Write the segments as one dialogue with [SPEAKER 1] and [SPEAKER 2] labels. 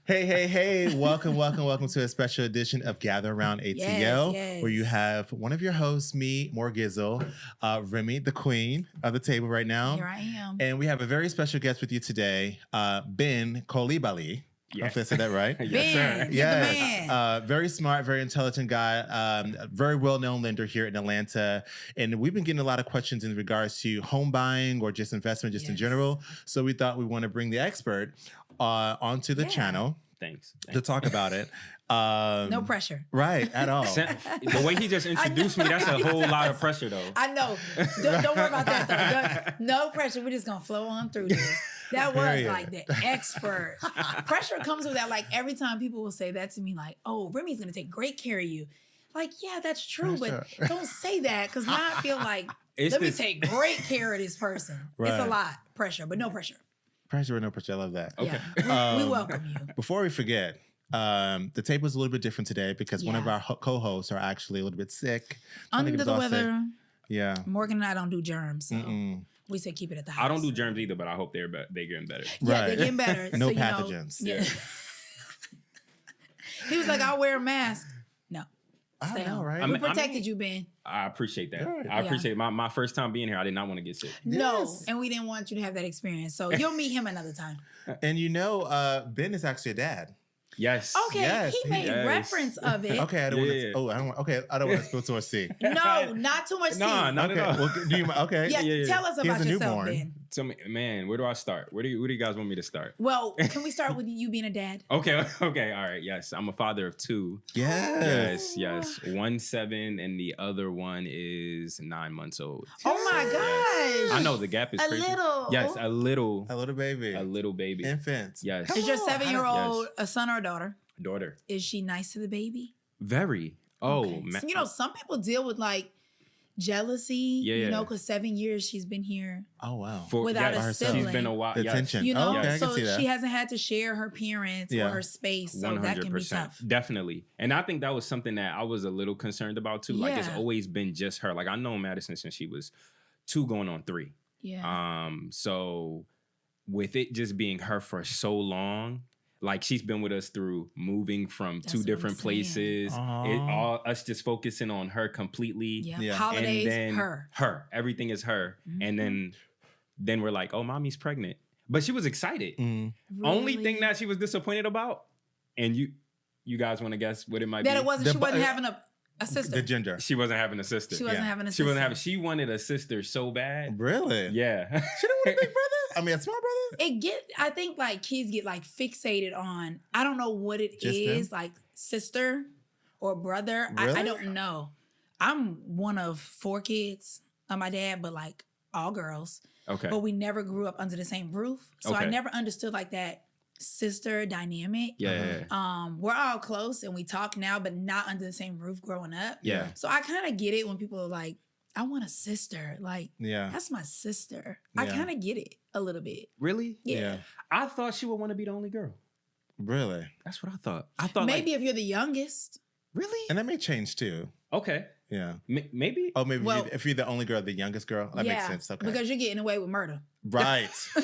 [SPEAKER 1] Hey. Welcome to a special edition of Gather Around ATL, where you have one of your hosts, me, Morgizzle, Remy, the queen of the table right now.
[SPEAKER 2] Here I am.
[SPEAKER 1] And we have a very special guest with you today, Ben Coulibaly.
[SPEAKER 3] Yeah.
[SPEAKER 1] Hopefully I said that right.
[SPEAKER 2] Yes, sir.
[SPEAKER 1] Yes. Very smart, very intelligent guy, very well-known lender here in Atlanta. And we've been getting a lot of questions in regards to home buying or just investment just in general. So we thought we want to bring the expert onto the channel.
[SPEAKER 3] Thanks.
[SPEAKER 1] To talk about it.
[SPEAKER 2] No pressure.
[SPEAKER 1] Right, at all.
[SPEAKER 3] The way he just introduced me, that's a whole lot of pressure, though.
[SPEAKER 2] I know. Don't worry about that, though. No pressure. We're just going to flow on through this. That was like the expert. Pressure comes with that. Like every time people will say that to me, like, oh, Remy's going to take great care of you. Like, yeah, that's true. But don't say that because now I feel like, let me take great care of this person. Right. It's a lot. Pressure, but no pressure.
[SPEAKER 1] Pressure or no pressure. I love that.
[SPEAKER 3] Okay.
[SPEAKER 2] Yeah. We welcome you.
[SPEAKER 1] Before we forget, the tape was a little bit different today because one of our co-hosts are actually a little bit sick.
[SPEAKER 2] Under the weather.
[SPEAKER 1] Sick. Yeah.
[SPEAKER 2] Morgan and I don't do germs. So we say keep it at the house.
[SPEAKER 3] I don't do germs either, but I hope they're getting better.
[SPEAKER 2] Yeah, they're getting better.
[SPEAKER 1] No pathogens.
[SPEAKER 2] Yeah. He was like, I'll wear a mask. No.
[SPEAKER 1] Stay home. Right?
[SPEAKER 2] We protected you, Ben.
[SPEAKER 3] I appreciate that.
[SPEAKER 1] Good.
[SPEAKER 3] I appreciate it. My first time being here, I did not want to get sick.
[SPEAKER 2] No, and we didn't want you to have that experience. So you'll meet him another time.
[SPEAKER 1] And Ben is actually a dad.
[SPEAKER 3] Yes.
[SPEAKER 2] Okay,
[SPEAKER 1] yes,
[SPEAKER 2] he made reference of it.
[SPEAKER 1] Okay, I don't want to. Oh, I don't want to spill too much tea.
[SPEAKER 2] No, not too much tea.
[SPEAKER 3] No, not at all.
[SPEAKER 1] Well,
[SPEAKER 2] Yeah, tell us about yourself, Ben.
[SPEAKER 3] So, man, where do I start? Where do you guys want me to start?
[SPEAKER 2] Well, can we start with you being a dad?
[SPEAKER 3] Okay, all right, yes. I'm a father of two.
[SPEAKER 1] Yes.
[SPEAKER 3] 1 7 and the other one is 9 months old.
[SPEAKER 2] Oh my gosh.
[SPEAKER 3] I know the gap is crazy.
[SPEAKER 2] Little.
[SPEAKER 3] Yes, a little
[SPEAKER 1] baby.
[SPEAKER 3] A little baby.
[SPEAKER 1] Infant.
[SPEAKER 3] Yes.
[SPEAKER 2] Is your 7-year-old a son or a daughter?
[SPEAKER 3] Daughter.
[SPEAKER 2] Is she nice to the baby?
[SPEAKER 3] Very. Oh,
[SPEAKER 2] okay. Man. Some people deal with like jealousy, because 7 years she's been here.
[SPEAKER 1] Oh, wow.
[SPEAKER 2] Without a sibling.
[SPEAKER 3] She's been a while.
[SPEAKER 1] The tension.
[SPEAKER 2] Okay,
[SPEAKER 1] I
[SPEAKER 2] so
[SPEAKER 1] can see that.
[SPEAKER 2] she hasn't had to share her parents or her space. So
[SPEAKER 3] 100%.
[SPEAKER 2] that can be tough.
[SPEAKER 3] Definitely. And I think that was something that I was a little concerned about too. Like it's always been just her. Like I know Madison since she was 2 going on 3.
[SPEAKER 2] Yeah.
[SPEAKER 3] So with it just being her for so long, like she's been with us through moving from 2 different places. Us just focusing on her completely.
[SPEAKER 2] Yeah. Holidays,
[SPEAKER 3] and then
[SPEAKER 2] her.
[SPEAKER 3] Everything is her. Mm-hmm. And then we're like, oh, mommy's pregnant. But she was excited.
[SPEAKER 2] Really?
[SPEAKER 3] Only thing that she was disappointed about, and you guys want to guess what it might be?
[SPEAKER 2] That it wasn't. She wasn't having a sister.
[SPEAKER 1] The gender.
[SPEAKER 3] She wasn't having a sister.
[SPEAKER 2] She wasn't having a sister.
[SPEAKER 3] She wanted a sister so bad.
[SPEAKER 1] Really?
[SPEAKER 3] Yeah.
[SPEAKER 1] She didn't want a big brother? I mean, a small brother?
[SPEAKER 2] I think like kids get like fixated on, I don't know what it is, like sister or brother.
[SPEAKER 1] Really?
[SPEAKER 2] I don't know. I'm one of 4 kids of my dad, but like all girls.
[SPEAKER 3] Okay.
[SPEAKER 2] But we never grew up under the same roof. So I never understood like that sister dynamic.
[SPEAKER 3] Yeah.
[SPEAKER 2] We're all close and we talk now, but not under the same roof growing up.
[SPEAKER 3] Yeah.
[SPEAKER 2] So I kind of get it when people are like, I want a sister. Like, that's my sister. Yeah. I kind of get it a little bit.
[SPEAKER 3] Really?
[SPEAKER 2] Yeah.
[SPEAKER 3] I thought she would want to be the only girl.
[SPEAKER 1] Really?
[SPEAKER 3] That's what I thought. I thought
[SPEAKER 2] maybe if you're the youngest.
[SPEAKER 3] Really?
[SPEAKER 1] And that may change too.
[SPEAKER 3] Okay.
[SPEAKER 1] Yeah.
[SPEAKER 3] Maybe?
[SPEAKER 1] Oh, maybe if you're the only girl, the youngest girl. That makes sense. Okay.
[SPEAKER 2] Because you're getting away with murder.
[SPEAKER 1] Right.
[SPEAKER 2] For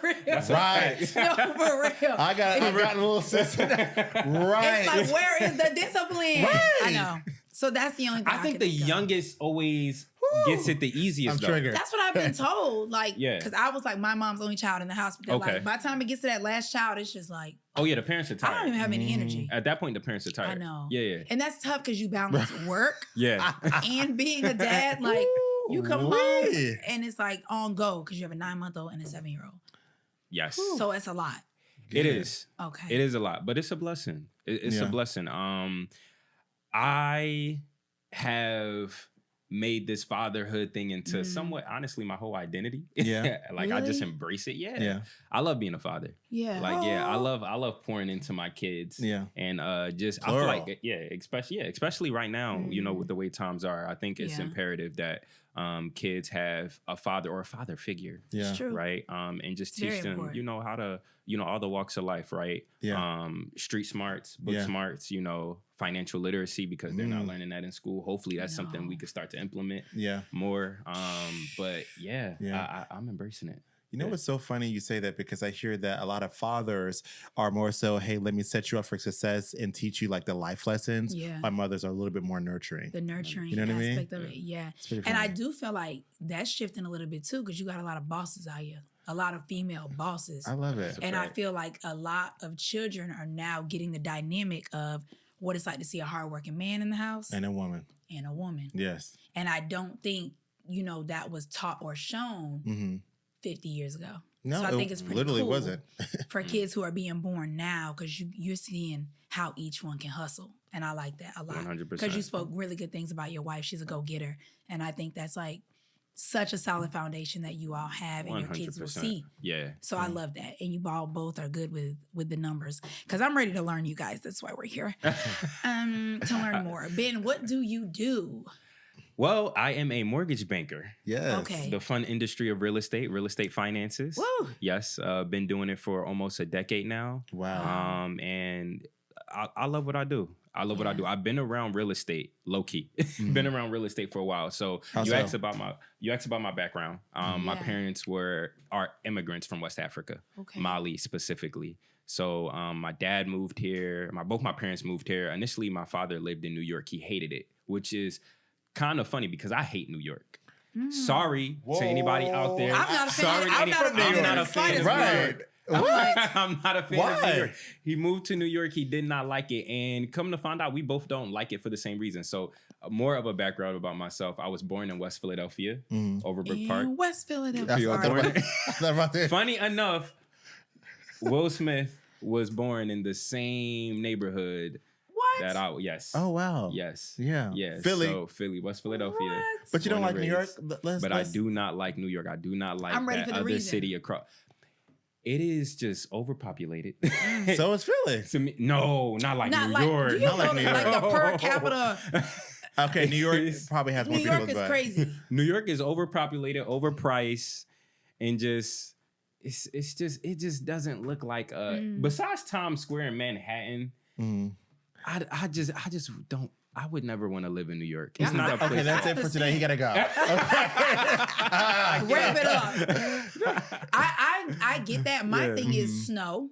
[SPEAKER 2] real.
[SPEAKER 1] Right.
[SPEAKER 2] No, for real.
[SPEAKER 1] I got a little sister. Right.
[SPEAKER 2] It's like, where is the discipline?
[SPEAKER 1] Right.
[SPEAKER 2] I know. So that's the only thing
[SPEAKER 3] I think the youngest always gets it the easiest.
[SPEAKER 1] I'm triggered.
[SPEAKER 2] That's what I've been told. Like, because I was like my mom's only child in the house. But like, by the time it gets to that last child, it's just like,
[SPEAKER 3] oh yeah, the parents are tired.
[SPEAKER 2] I don't even have any energy.
[SPEAKER 3] At that point, the parents are tired.
[SPEAKER 2] I know.
[SPEAKER 3] Yeah.
[SPEAKER 2] And that's tough because you balance work.
[SPEAKER 3] Yeah.
[SPEAKER 2] And being a dad, like you come home and it's like on go because you have a 9-month-old and a 7-year-old.
[SPEAKER 3] Yes.
[SPEAKER 2] So it's a lot.
[SPEAKER 3] It is.
[SPEAKER 2] Okay.
[SPEAKER 3] It is a lot, but it's a blessing. It's a blessing. I have made this fatherhood thing into somewhat, honestly, my whole identity.
[SPEAKER 1] Yeah.
[SPEAKER 3] Like I just embrace it. Yeah. I love being a father.
[SPEAKER 2] Yeah.
[SPEAKER 3] Like, I love pouring into my kids.
[SPEAKER 1] Yeah.
[SPEAKER 3] And just,
[SPEAKER 1] Plural.
[SPEAKER 3] I feel like, especially right now, with the way times are, I think it's imperative that kids have a father or a father figure.
[SPEAKER 1] Yeah.
[SPEAKER 2] It's true.
[SPEAKER 3] Right. And just teach them,
[SPEAKER 2] important.
[SPEAKER 3] how to, all the walks of life, right?
[SPEAKER 1] Yeah.
[SPEAKER 3] Street smarts, book smarts, financial literacy, because they're not learning that in school. Hopefully that's something we could start to implement more. But I'm embracing it.
[SPEAKER 1] You know what's so funny you say that, because I hear that a lot of fathers are more so, hey, let me set you up for success and teach you like the life lessons.
[SPEAKER 2] Yeah.
[SPEAKER 1] My mothers are a little bit more nurturing.
[SPEAKER 2] The nurturing
[SPEAKER 1] you know what
[SPEAKER 2] aspect
[SPEAKER 1] I mean?
[SPEAKER 2] of it, yeah.
[SPEAKER 1] And
[SPEAKER 2] I do feel like that's shifting a little bit too, because you got a lot of bosses out here, a lot of female bosses.
[SPEAKER 1] I love it.
[SPEAKER 2] And I feel like a lot of children are now getting the dynamic of what it's like to see a hardworking man in the house
[SPEAKER 1] and a woman.
[SPEAKER 2] Yes. And I don't think, that was taught or shown 50 years ago.
[SPEAKER 1] No,
[SPEAKER 2] so I think it's pretty
[SPEAKER 1] literally
[SPEAKER 2] cool
[SPEAKER 1] wasn't.
[SPEAKER 2] for kids who are being born now, because you're seeing how each one can hustle. And I like that a lot.
[SPEAKER 3] 100%.
[SPEAKER 2] Because you spoke really good things about your wife. She's a go-getter. And I think that's like such a solid foundation that you all have and 100%. Your kids will see.
[SPEAKER 3] Yeah.
[SPEAKER 2] So I love that. And you all both are good with the numbers. Because I'm ready to learn, you guys. That's why we're here. To learn more. Ben, what do you do?
[SPEAKER 3] Well, I am a mortgage banker.
[SPEAKER 1] Yes.
[SPEAKER 2] Okay.
[SPEAKER 3] The fun industry of real estate finances.
[SPEAKER 2] Woo.
[SPEAKER 3] Yes. Been doing it for almost a decade now.
[SPEAKER 1] Wow.
[SPEAKER 3] And I love what I do. What I do. I've been around real estate, low key. Been around real estate for a while. So you asked about my background. My parents are immigrants from West Africa, Mali specifically. So my dad moved here. Both my parents moved here. Initially, my father lived in New York. He hated it, which is kind of funny because I hate New York. Sorry to anybody out there.
[SPEAKER 2] I'm not a fan. I'm not a fan of New York.
[SPEAKER 3] I'm not a fan of New York. He moved to New York. He did not like it. And come to find out, we both don't like it for the same reason. So more of a background about myself. I was born in West Philadelphia, Overbrook Park.
[SPEAKER 2] West Philadelphia.
[SPEAKER 3] Funny enough, Will Smith was born in the same neighborhood.
[SPEAKER 2] What?
[SPEAKER 3] Yes.
[SPEAKER 1] Oh, wow.
[SPEAKER 3] Yes.
[SPEAKER 1] Yeah.
[SPEAKER 3] Yes.
[SPEAKER 1] Philly.
[SPEAKER 3] So Philly, West Philadelphia.
[SPEAKER 2] What?
[SPEAKER 1] But you don't like New York?
[SPEAKER 3] I do not like New York. I do not like that other city across. It is just overpopulated.
[SPEAKER 1] So is Philly.
[SPEAKER 3] To me, no, not like New York.
[SPEAKER 2] Not like New York. Like the per capita.
[SPEAKER 1] Okay, New York probably has more people.
[SPEAKER 2] New York is crazy.
[SPEAKER 3] New York is overpopulated, overpriced, and just it just doesn't look like besides Times Square in Manhattan. I just don't. I would never want to live in New York. It's not a place.
[SPEAKER 1] Okay, that's it for today. He gotta go.
[SPEAKER 2] Wrap it up. I get that. My thing is snow.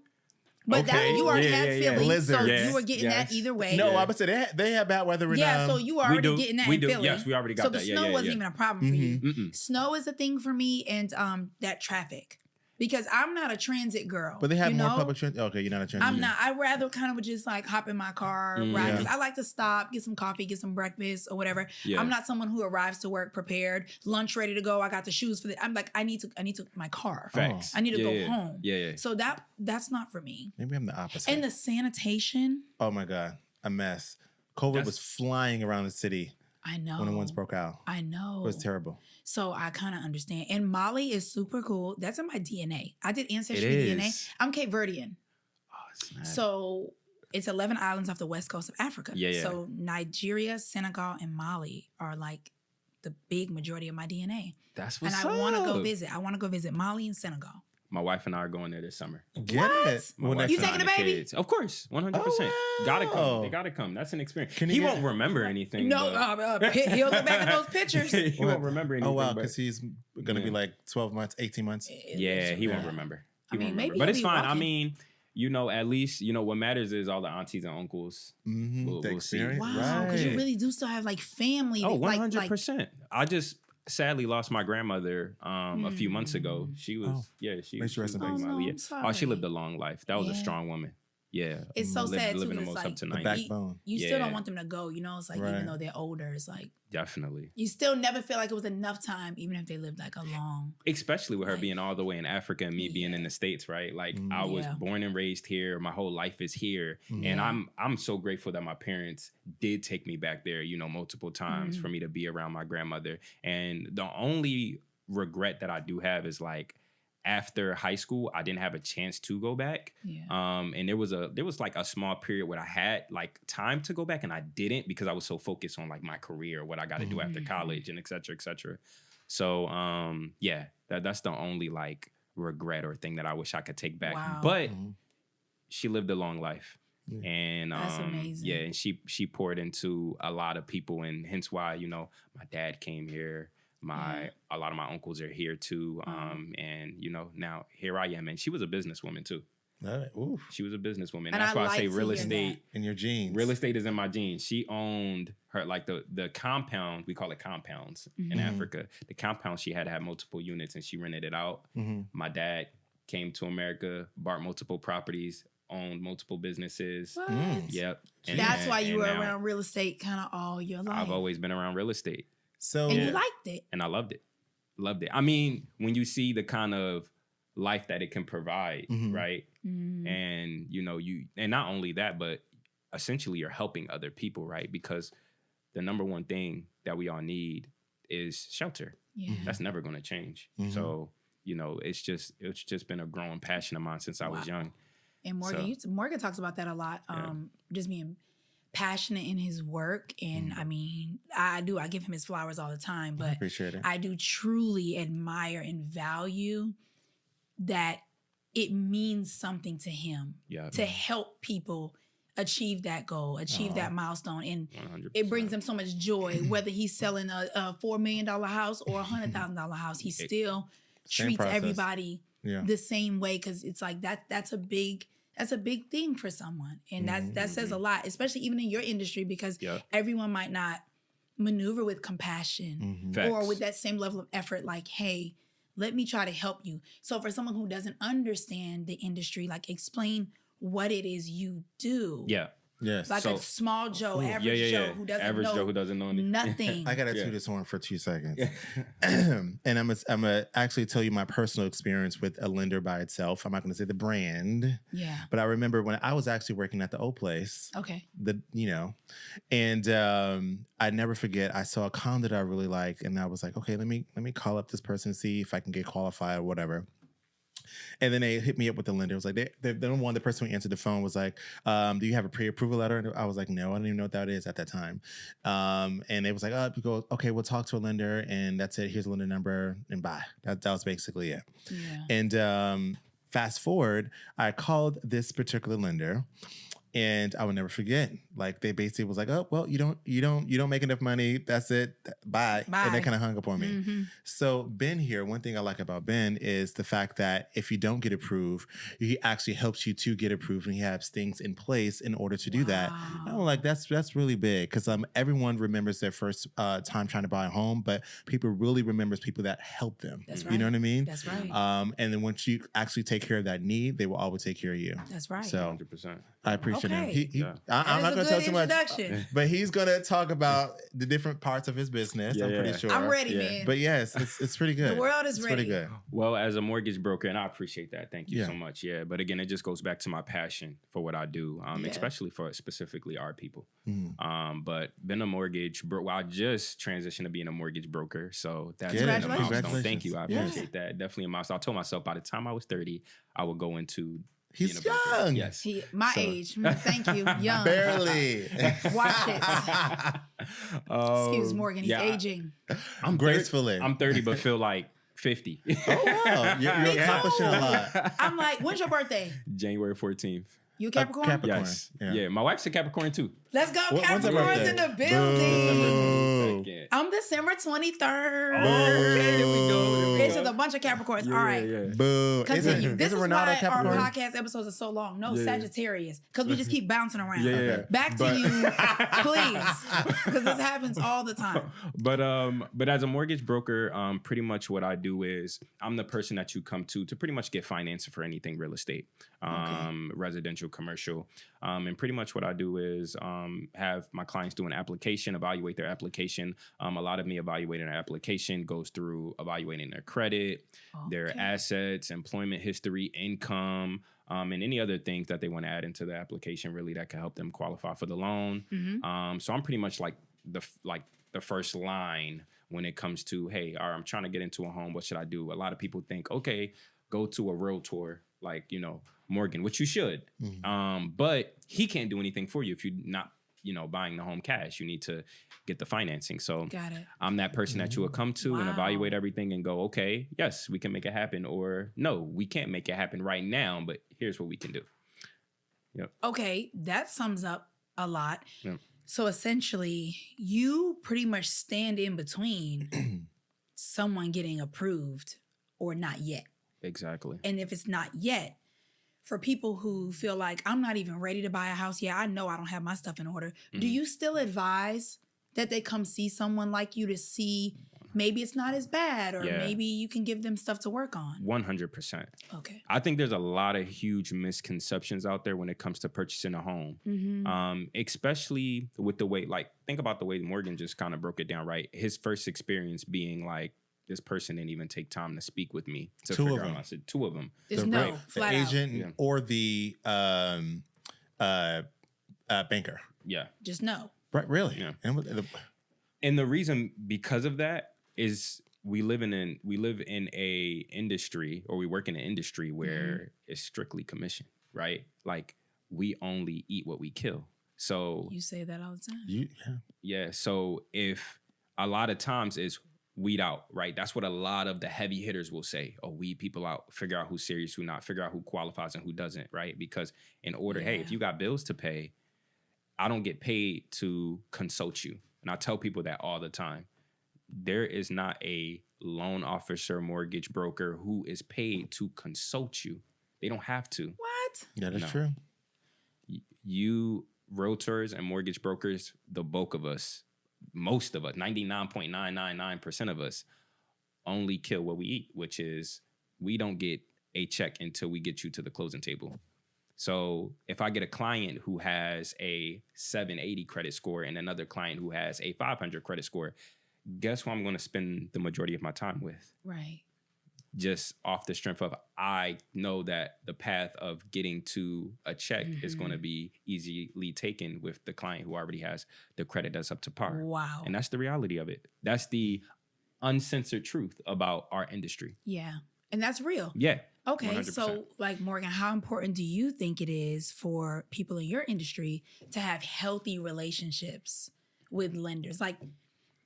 [SPEAKER 2] But that you already had Philly,
[SPEAKER 1] Blizzard.
[SPEAKER 2] So you were getting that either way.
[SPEAKER 1] No, I would say they have bad weather.
[SPEAKER 2] So you were already getting that in Philly.
[SPEAKER 3] Yes, we already got that.
[SPEAKER 2] So the snow wasn't even a problem for you. Snow is a thing for me, and that traffic. Because I'm not a transit girl.
[SPEAKER 1] But they have more public transit. Okay, you're not a transit.
[SPEAKER 2] I'm not. I rather kind of just like hop in my car, ride. I like to stop, get some coffee, get some breakfast or whatever. Yeah. I'm not someone who arrives to work prepared, lunch ready to go. I got the shoes for the. I'm like, I need to my car.
[SPEAKER 3] Facts.
[SPEAKER 2] I need to go home.
[SPEAKER 3] Yeah.
[SPEAKER 2] So that's not for me.
[SPEAKER 1] Maybe I'm the opposite.
[SPEAKER 2] And the sanitation.
[SPEAKER 1] Oh my God, a mess. COVID was flying around the city.
[SPEAKER 2] I know.
[SPEAKER 1] When the winds broke out.
[SPEAKER 2] I know.
[SPEAKER 1] It was terrible.
[SPEAKER 2] So I kind of understand. And Mali is super cool. That's in my DNA. I did Ancestry DNA. I'm Cape Verdean.
[SPEAKER 3] Oh, it's nice.
[SPEAKER 2] So it's 11 islands off the west coast of Africa.
[SPEAKER 3] Yeah.
[SPEAKER 2] So Nigeria, Senegal, and Mali are like the big majority of my DNA.
[SPEAKER 3] That's what's up.
[SPEAKER 2] And I want to go visit. I want to go visit Mali and Senegal.
[SPEAKER 3] My wife and I are going there this summer.
[SPEAKER 1] Get it.
[SPEAKER 2] You taking a baby?
[SPEAKER 3] Kids. Of course, 100%.
[SPEAKER 1] Oh, wow.
[SPEAKER 3] Gotta come. They gotta come. That's an experience. He won't remember anything.
[SPEAKER 2] No, he'll look back at those pictures.
[SPEAKER 3] He won't remember anything.
[SPEAKER 1] Oh, wow, because he's going to be like 12 months, 18 months.
[SPEAKER 3] Yeah, he won't remember.
[SPEAKER 2] Maybe
[SPEAKER 3] but it's fine. Walking. I mean, at least, what matters is all the aunties and uncles.
[SPEAKER 1] We'll see.
[SPEAKER 2] Wow, because you really do still have like family.
[SPEAKER 3] Oh, 100%. I just sadly lost my grandmother a few months ago. She was, she was she lived a long life. That was a strong woman. Yeah.
[SPEAKER 2] It's so sad too.
[SPEAKER 3] Living almost
[SPEAKER 2] like,
[SPEAKER 3] up to 90.
[SPEAKER 1] The backbone.
[SPEAKER 2] You still don't want them to go, it's like even though they're older, it's like
[SPEAKER 3] definitely.
[SPEAKER 2] You still never feel like it was enough time, even if they lived like a long.
[SPEAKER 3] Especially with her being all the way in Africa and me being in the States, right? Like I was born and raised here. My whole life is here. And I'm so grateful that my parents did take me back there, multiple times for me to be around my grandmother. And the only regret that I do have is like after high school, I didn't have a chance to go back. Yeah. And there was like a small period where I had like time to go back and I didn't because I was so focused on like my career, what I got to do after college and et cetera, et cetera. So, that's the only like regret or thing that I wish I could take back. Wow. But she lived a long life. Yeah. And
[SPEAKER 2] that's amazing.
[SPEAKER 3] Yeah, and she poured into a lot of people, and hence why, my dad came here. A lot of my uncles are here too. And you know, now here I am. And she was a businesswoman too.
[SPEAKER 1] Oof.
[SPEAKER 3] She was a businesswoman.
[SPEAKER 2] And
[SPEAKER 3] that's why I say real
[SPEAKER 2] that.
[SPEAKER 3] estate
[SPEAKER 1] in your genes.
[SPEAKER 3] Real estate is in my genes. She owned her like the compound. We call it compounds in Africa. The compound she had multiple units, and she rented it out. My dad came to America, bought multiple properties, owned multiple businesses.
[SPEAKER 2] What?
[SPEAKER 3] Yep.
[SPEAKER 2] That's why you were around real estate kind of all your life.
[SPEAKER 3] I've always been around real estate.
[SPEAKER 1] So
[SPEAKER 2] and you liked it.
[SPEAKER 3] And I loved it. Loved it. I mean, when you see the kind of life that it can provide, right? And you know, and not only that, but essentially you're helping other people, right? Because the number one thing that we all need is shelter. Yeah. That's never going to change. So, you know, it's just been a growing passion of mine since I was young.
[SPEAKER 2] And Morgan talks about that a lot. Just being passionate in his work. And I mean, I give him his flowers all the time, but
[SPEAKER 1] I appreciate it.
[SPEAKER 2] I do truly admire and value that it means something to him to help people achieve that goal, achieve that milestone. And 100%. It brings him so much joy, whether he's selling a $4 million house or a $100,000 house, he still treats everybody the same way. Cause it's like that's a big thing for someone. And that says a lot, especially even in your industry, because everyone might not maneuver with compassion or with that same level of effort. Like, hey, let me try to help you. So for someone who doesn't understand the industry, like explain what it is you do. Yeah.
[SPEAKER 1] Yes.
[SPEAKER 2] Like a small Joe, average Joe who doesn't know nothing.
[SPEAKER 1] I gotta do this one for 2 seconds. And I'm gonna actually tell you my personal experience with a lender by itself. I'm not gonna say the brand. Yeah. But I remember when I was actually working at the old place. Okay. And I never forget, I saw a condo that I really liked, and I was like, okay, let me call up this person, see if I can get qualified or whatever. And then they hit me up with the lender. It was like, the person who answered the phone was like, do you have a pre-approval letter? And I was like, no, I don't even know what that is at that time. And it was like, okay, we'll talk to a lender, and that's it. Here's a lender number, and bye. That was basically it. Yeah. And fast forward, I called this particular lender, and I will never forget. Like, they basically was like, oh, well, you don't make enough money. That's it. Bye. And they kind of hung up on me. So Ben here, one thing I like about Ben is the fact that if you don't get approved, he actually helps you to get approved, and he has things in place in order to do that. And I'm like, that's really big, because everyone remembers their first time trying to buy a home, but people really remembers people that help them. That's right. You know what I mean? That's right. And then once you actually take care of that need, they will always take care of you. That's right. So
[SPEAKER 3] 100%.
[SPEAKER 1] I appreciate him. I'm not going to tell too much, but he's going to talk about the different parts of his business. I'm pretty sure.
[SPEAKER 2] I'm ready, man.
[SPEAKER 1] But yes, it's pretty good.
[SPEAKER 2] The world is ready.
[SPEAKER 1] Pretty good.
[SPEAKER 3] Well, as a mortgage broker, and I appreciate that. Thank you so much. Yeah, but again, it just goes back to my passion for what I do, especially for specifically our people. But been a mortgage broker. Well, I just transitioned to being a mortgage broker, so that's a milestone. Thank you. I appreciate that. Definitely a milestone. I told myself by the time I was 30, I would go into.
[SPEAKER 1] He's young.
[SPEAKER 3] Yes.
[SPEAKER 2] My age. Thank you. Young.
[SPEAKER 1] Barely.
[SPEAKER 2] Watch it. Excuse Morgan. He's aging.
[SPEAKER 1] I'm gracefully.
[SPEAKER 3] I'm 30, but feel like 50.
[SPEAKER 1] Oh, wow. You're accomplishing a lot.
[SPEAKER 2] I'm like, when's your birthday?
[SPEAKER 3] January 14th.
[SPEAKER 2] You Capricorn?
[SPEAKER 1] Capricorn.
[SPEAKER 3] Yes. Yeah, my wife's a Capricorn too.
[SPEAKER 2] Let's go. Capricorn's in the building.
[SPEAKER 3] December 22nd.
[SPEAKER 2] I'm December 23rd.
[SPEAKER 3] Okay, there we go.
[SPEAKER 2] It's just a bunch of Capricorns. All right.
[SPEAKER 1] Yeah. Boo.
[SPEAKER 2] Continue. This is why
[SPEAKER 1] Capricorn?
[SPEAKER 2] our podcast episodes are so long. No, Sagittarius. Because we just keep bouncing around.
[SPEAKER 3] Yeah.
[SPEAKER 2] Back to you, please. Because this happens all the time.
[SPEAKER 3] But as a mortgage broker, pretty much what I do is I'm the person that you come to pretty much get financing for anything real estate, residential, commercial. And pretty much what I do is have my clients do an application, evaluate their application. A lot of me evaluating their application goes through evaluating their credit, their assets, employment history, income, and any other things that they want to add into the application really that can help them qualify for the loan. So I'm pretty much like the first line when it comes to, hey, all right, I'm trying to get into a home. What should I do? A lot of people think, okay, go to a realtor, like, Morgan, which you should. But he can't do anything for you if you're not, buying the home cash. You need to get the financing. So
[SPEAKER 2] got it.
[SPEAKER 3] I'm that person that you would come to and evaluate everything and go, okay, yes, we can make it happen. Or no, we can't make it happen right now, but here's what we can do. Yep.
[SPEAKER 2] Okay, that sums up a lot.
[SPEAKER 3] Yep.
[SPEAKER 2] So essentially, you pretty much stand in between someone getting approved or not yet.
[SPEAKER 3] Exactly.
[SPEAKER 2] And if it's not yet, for people who feel like I'm not even ready to buy a house yet, I know I don't have my stuff in order. Do you still advise that they come see someone like you to see maybe it's not as bad, or maybe you can give them stuff to work on?
[SPEAKER 3] 100%.
[SPEAKER 2] Okay.
[SPEAKER 3] I think there's a lot of huge misconceptions out there when it comes to purchasing a home, especially with the way, like, think about the way Morgan just kind of broke it down, right? His first experience being like, this person didn't even take time to speak with me to figure out. I said, two of them.
[SPEAKER 2] There's
[SPEAKER 1] the agent or the banker.
[SPEAKER 3] Yeah.
[SPEAKER 2] Just no.
[SPEAKER 1] Right, really?
[SPEAKER 3] Yeah. And the reason because of that is we live in a industry, or we work in an industry where it's strictly commission, right? Like, we only eat what we kill. So
[SPEAKER 2] you say that all the time.
[SPEAKER 3] Yeah. So if a lot of times is weed out, right? That's what a lot of the heavy hitters will say. Oh, weed people out, figure out who's serious, who not, figure out who qualifies and who doesn't, right? Because in order, hey, if you got bills to pay, I don't get paid to consult you. And I tell people that all the time. There is not a loan officer, mortgage broker who is paid to consult you. They don't have to.
[SPEAKER 2] What?
[SPEAKER 1] Yeah, that's true.
[SPEAKER 3] You realtors and mortgage brokers, the bulk of us, most of us, 99.999% of us, only kill what we eat, which is we don't get a check until we get you to the closing table. So if I get a client who has a 780 credit score and another client who has a 500 credit score, guess who I'm going to spend the majority of my time with?
[SPEAKER 2] Right.
[SPEAKER 3] Just off the strength of, I know that the path of getting to a check is going to be easily taken with the client who already has the credit that's up to par.
[SPEAKER 2] Wow.
[SPEAKER 3] And that's the reality of it. That's the uncensored truth about our industry.
[SPEAKER 2] Yeah. And that's real.
[SPEAKER 3] Yeah.
[SPEAKER 2] Okay.
[SPEAKER 3] 100%.
[SPEAKER 2] So, like, Morgan, how important do you think it is for people in your industry to have healthy relationships with lenders? Like,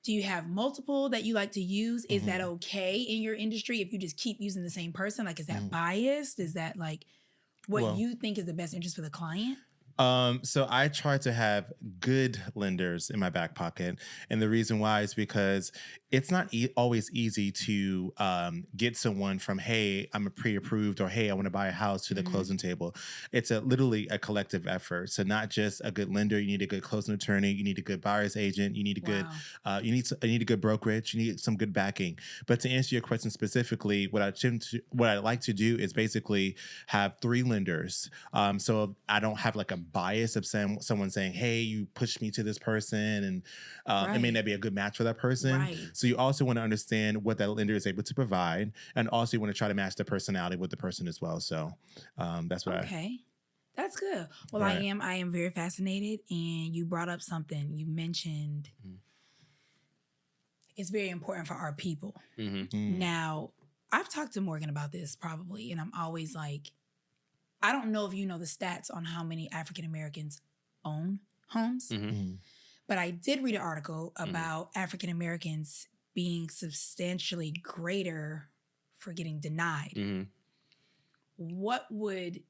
[SPEAKER 2] do you have multiple that you like to use? Is that okay in your industry if you just keep using the same person? Like, is that biased? Is that like what you think is the best interest for the client?
[SPEAKER 1] So I try to have good lenders in my back pocket. And the reason why is because it's not always easy to get someone from, hey, I'm a pre-approved, or hey, I want to buy a house, to the closing table. It's literally a collective effort. So not just a good lender, you need a good closing attorney, you need a good buyer's agent, you need a good, you need a good brokerage, you need some good backing. But to answer your question specifically, what I like to do is basically have 3 lenders. So I don't have like a bias of someone saying, hey, you pushed me to this person, and it may not be a good match for that person.
[SPEAKER 2] Right.
[SPEAKER 1] So you also want to understand what that lender is able to provide, and also you want to try to match the personality with the person as well. So that's what
[SPEAKER 2] That's good. Well, I am very fascinated, and you brought up something. You mentioned it's very important for our people. Now, I've talked to Morgan about this probably, and I'm always like, I don't know if you know the stats on how many African Americans own homes, but I did read an article about African Americans being substantially greater for getting denied. What would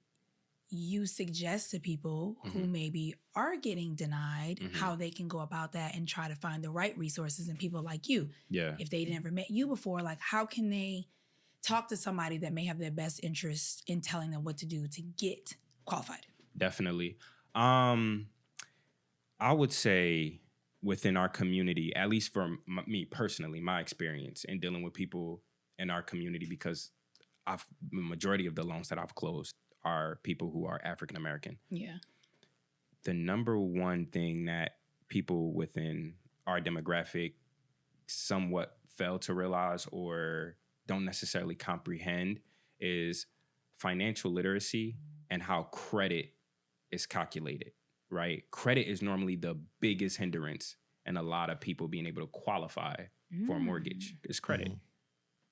[SPEAKER 2] you suggest to people who maybe are getting denied, how they can go about that and try to find the right resources and people like you?
[SPEAKER 3] Yeah.
[SPEAKER 2] If they never met you before, like, how can they talk to somebody that may have their best interest in telling them what to do to get qualified?
[SPEAKER 3] Definitely. I would say within our community, at least for me personally, my experience in dealing with people in our community, because the majority of the loans that I've closed are people who are African American.
[SPEAKER 2] Yeah.
[SPEAKER 3] The number one thing that people within our demographic somewhat fail to realize or don't necessarily comprehend is financial literacy and how credit is calculated, right? Credit is normally the biggest hindrance in a lot of people being able to qualify for a mortgage. It's credit.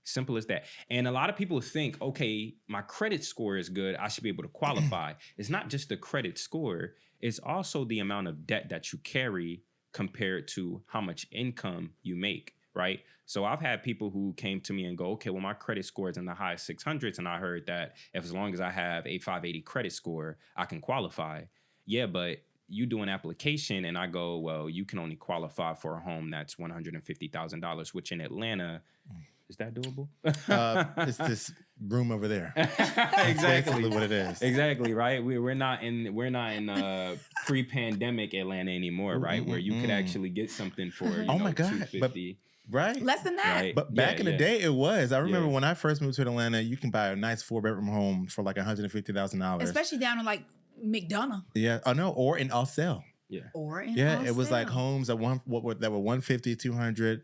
[SPEAKER 3] Simple as that. And a lot of people think, okay, my credit score is good, I should be able to qualify. It's not just the credit score, it's also the amount of debt that you carry compared to how much income you make, right? So I've had people who came to me and go, okay, well, my credit score is in the high 600s, and I heard that if as long as I have a 580 credit score, I can qualify. Yeah, but you do an application and I go, well, you can only qualify for a home that's $150,000, which in Atlanta, is that doable?
[SPEAKER 1] It's this room over there.
[SPEAKER 3] Exactly
[SPEAKER 1] what it is.
[SPEAKER 3] Exactly, right? We're not in pre-pandemic Atlanta anymore, right? Where you could actually get something for
[SPEAKER 1] my God,
[SPEAKER 3] $250.
[SPEAKER 1] Right?
[SPEAKER 2] Less than that.
[SPEAKER 3] Right.
[SPEAKER 1] But back in the day, it was. I remember
[SPEAKER 3] Yeah.
[SPEAKER 1] when I first moved to Atlanta, you can buy a nice 4-bedroom home for like $150,000.
[SPEAKER 2] Especially down in like McDonough.
[SPEAKER 1] Yeah. Oh, no. Or in Austell.
[SPEAKER 3] Yeah.
[SPEAKER 2] Or in
[SPEAKER 1] Yeah. It was like
[SPEAKER 2] Austell.
[SPEAKER 1] homes that were 150, 200,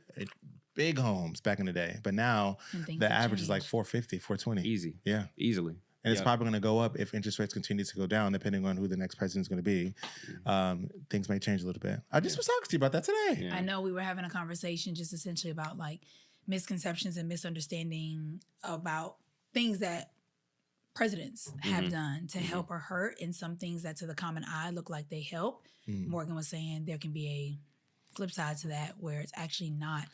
[SPEAKER 1] big homes back in the day. But now the average is like 450, 420.
[SPEAKER 3] Easy.
[SPEAKER 1] Yeah.
[SPEAKER 3] Easily.
[SPEAKER 1] And it's probably going to go up if interest rates continue to go down, depending on who the next president is going to be. Things may change a little bit. I just was talking to you about that today.
[SPEAKER 2] I know we were having a conversation just essentially about like misconceptions and misunderstanding about things that presidents have done to help or hurt, and some things that to the common eye look like they help. Morgan was saying there can be a flip side to that where it's actually not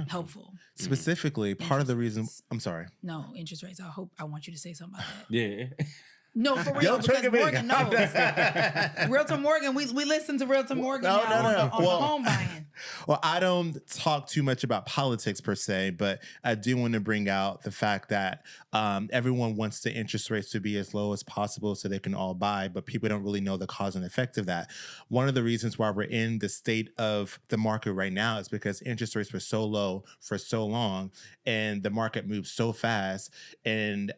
[SPEAKER 2] helpful.
[SPEAKER 1] Specifically, part of the reason... I'm sorry.
[SPEAKER 2] No, interest rates. I want you to say something about that.
[SPEAKER 3] Yeah.
[SPEAKER 2] No, for real, because Morgan knows. Realtor Morgan, we listen to Realtor Morgan on the home buying.
[SPEAKER 1] Well, I don't talk too much about politics per se, but I do want to bring out the fact that everyone wants the interest rates to be as low as possible so they can all buy, but people don't really know the cause and effect of that. One of the reasons why we're in the state of the market right now is because interest rates were so low for so long, and the market moved so fast, and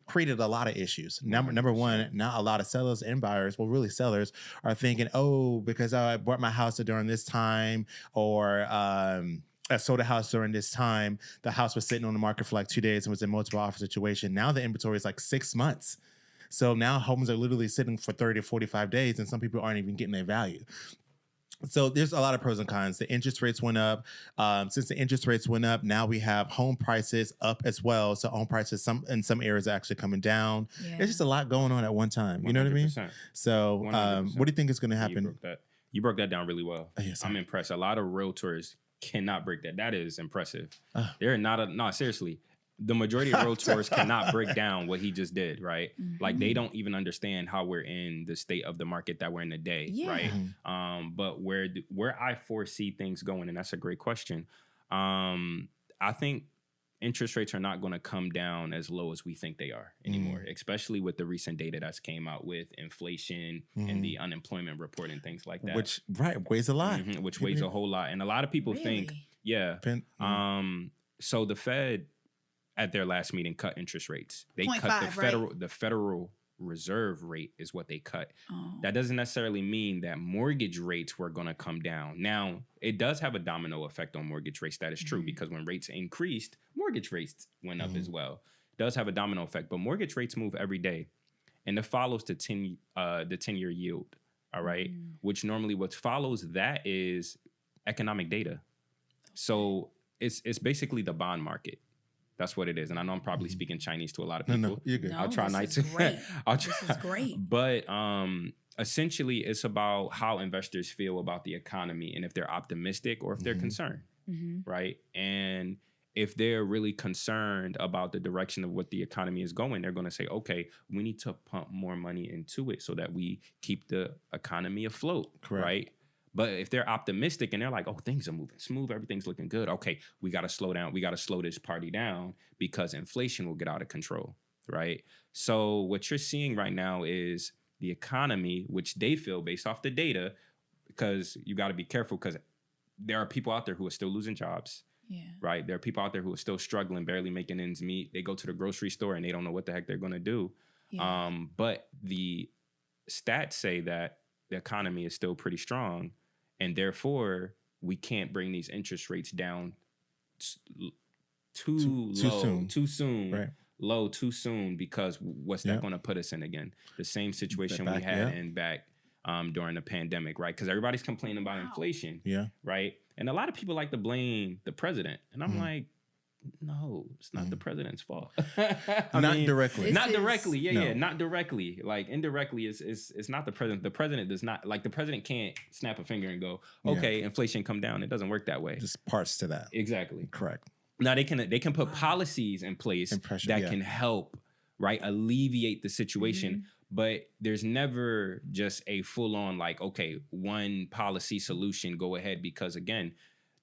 [SPEAKER 1] created a lot of issues. Number one, now a lot of sellers and buyers, well, really sellers, are thinking, oh, because I bought my house during this time, or I sold a house during this time, the house was sitting on the market for like 2 days and was in multiple offer situation. Now the inventory is like 6 months. So now homes are literally sitting for 30 to 45 days, and some people aren't even getting their value. So there's a lot of pros and cons. The interest rates went up. Since the interest rates went up, now we have home prices up as well. So home prices in some areas are actually coming down. Yeah. There's just a lot going on at one time. You know what I mean? So what do you think is going to happen?
[SPEAKER 3] You broke that down really well.
[SPEAKER 1] Yes,
[SPEAKER 3] I'm impressed. A lot of realtors cannot break that. That is impressive. They're not seriously. The majority of realtors cannot break down what he just did, right? Like they don't even understand how we're in the state of the market that we're in today, right? But where I foresee things going, and that's a great question. I think interest rates are not going to come down as low as we think they are anymore, especially with the recent data that's came out with inflation and the unemployment report and things like that.
[SPEAKER 1] Which weighs a lot.
[SPEAKER 3] Which weighs a whole lot. And a lot of people think, so the Fed at their last meeting cut interest rates. They cut the Federal Reserve rate is what they cut. That doesn't necessarily mean that mortgage rates were going to come down. Now, it does have a domino effect on mortgage rates. That is true, because when rates increased, mortgage rates went up as well. It does have a domino effect, but mortgage rates move every day, and it follows the 10-year yield. All right, which normally what follows that is economic data. So it's basically the bond market. That's what it is. And I know I'm probably speaking Chinese to a lot of people.
[SPEAKER 1] No, you're good.
[SPEAKER 3] I'll try not to.
[SPEAKER 2] This is great.
[SPEAKER 3] But essentially, it's about how investors feel about the economy and if they're optimistic or if they're concerned, right? And if they're really concerned about the direction of what the economy is going, they're going to say, okay, we need to pump more money into it so that we keep the economy afloat, right? But if they're optimistic and they're like, oh, things are moving smooth, everything's looking good. Okay, we got to slow down. We got to slow this party down because inflation will get out of control, right? So what you're seeing right now is the economy, which they feel based off the data, because you got to be careful because there are people out there who are still losing jobs, right? There are people out there who are still struggling, barely making ends meet. They go to the grocery store and they don't know what the heck they're going to do. But the stats say that the economy is still pretty strong, and therefore we can't bring these interest rates down too soon, because what's that going to put us in again? The same situation we had back during the pandemic, right? Because everybody's complaining about inflation, right? And a lot of people like to blame the president, and I'm like, no, it's not the president's fault.
[SPEAKER 1] Not directly.
[SPEAKER 3] Not directly. Like indirectly, it's not the president. The president does not, like, the president can't snap a finger and go, okay, inflation come down. It doesn't work that way.
[SPEAKER 1] Just parts to that.
[SPEAKER 3] Exactly.
[SPEAKER 1] Correct.
[SPEAKER 3] Now they can put policies in place that can help, right, alleviate the situation. but there's never just a full on like, okay, one policy solution, go ahead. Because again,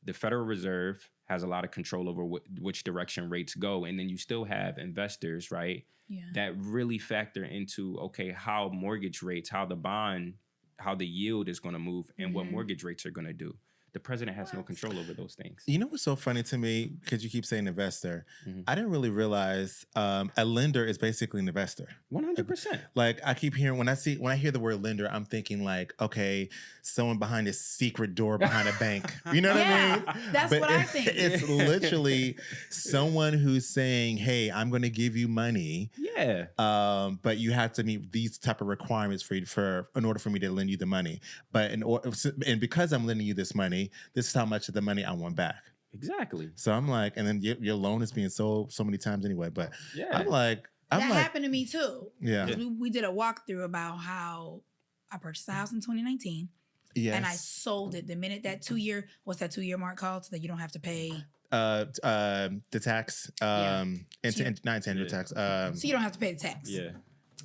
[SPEAKER 3] the Federal Reserve has a lot of control over which direction rates go. And then you still have investors, right?
[SPEAKER 2] Yeah.
[SPEAKER 3] That really factor into, okay, how mortgage rates, how the yield is going to move and what mortgage rates are going to do. The president has no control over those things.
[SPEAKER 1] You know what's so funny to me? Because you keep saying investor. I didn't really realize a lender is basically an investor.
[SPEAKER 3] 100%.
[SPEAKER 1] Like I keep hearing when I hear the word lender, I'm thinking like, okay, someone behind a secret door behind a bank. You know what I mean?
[SPEAKER 2] That's what I think.
[SPEAKER 1] It's literally someone who's saying, hey, I'm going to give you money.
[SPEAKER 3] Yeah.
[SPEAKER 1] But you have to meet these type of requirements in order for me to lend you the money. But and because I'm lending you this money, this is how much of the money I want back.
[SPEAKER 3] Exactly.
[SPEAKER 1] So I'm like, and then your loan is being sold so many times anyway. But I'm like,
[SPEAKER 2] that happened to me too.
[SPEAKER 1] Yeah.
[SPEAKER 2] We did a walkthrough about how I purchased a house in 2019.
[SPEAKER 1] Yes.
[SPEAKER 2] And I sold it the minute that 2 year, what's that 2 year mark called? So that you don't have to pay
[SPEAKER 1] the tax, not intangible tax.
[SPEAKER 2] So you don't have to pay the tax.
[SPEAKER 3] Yeah.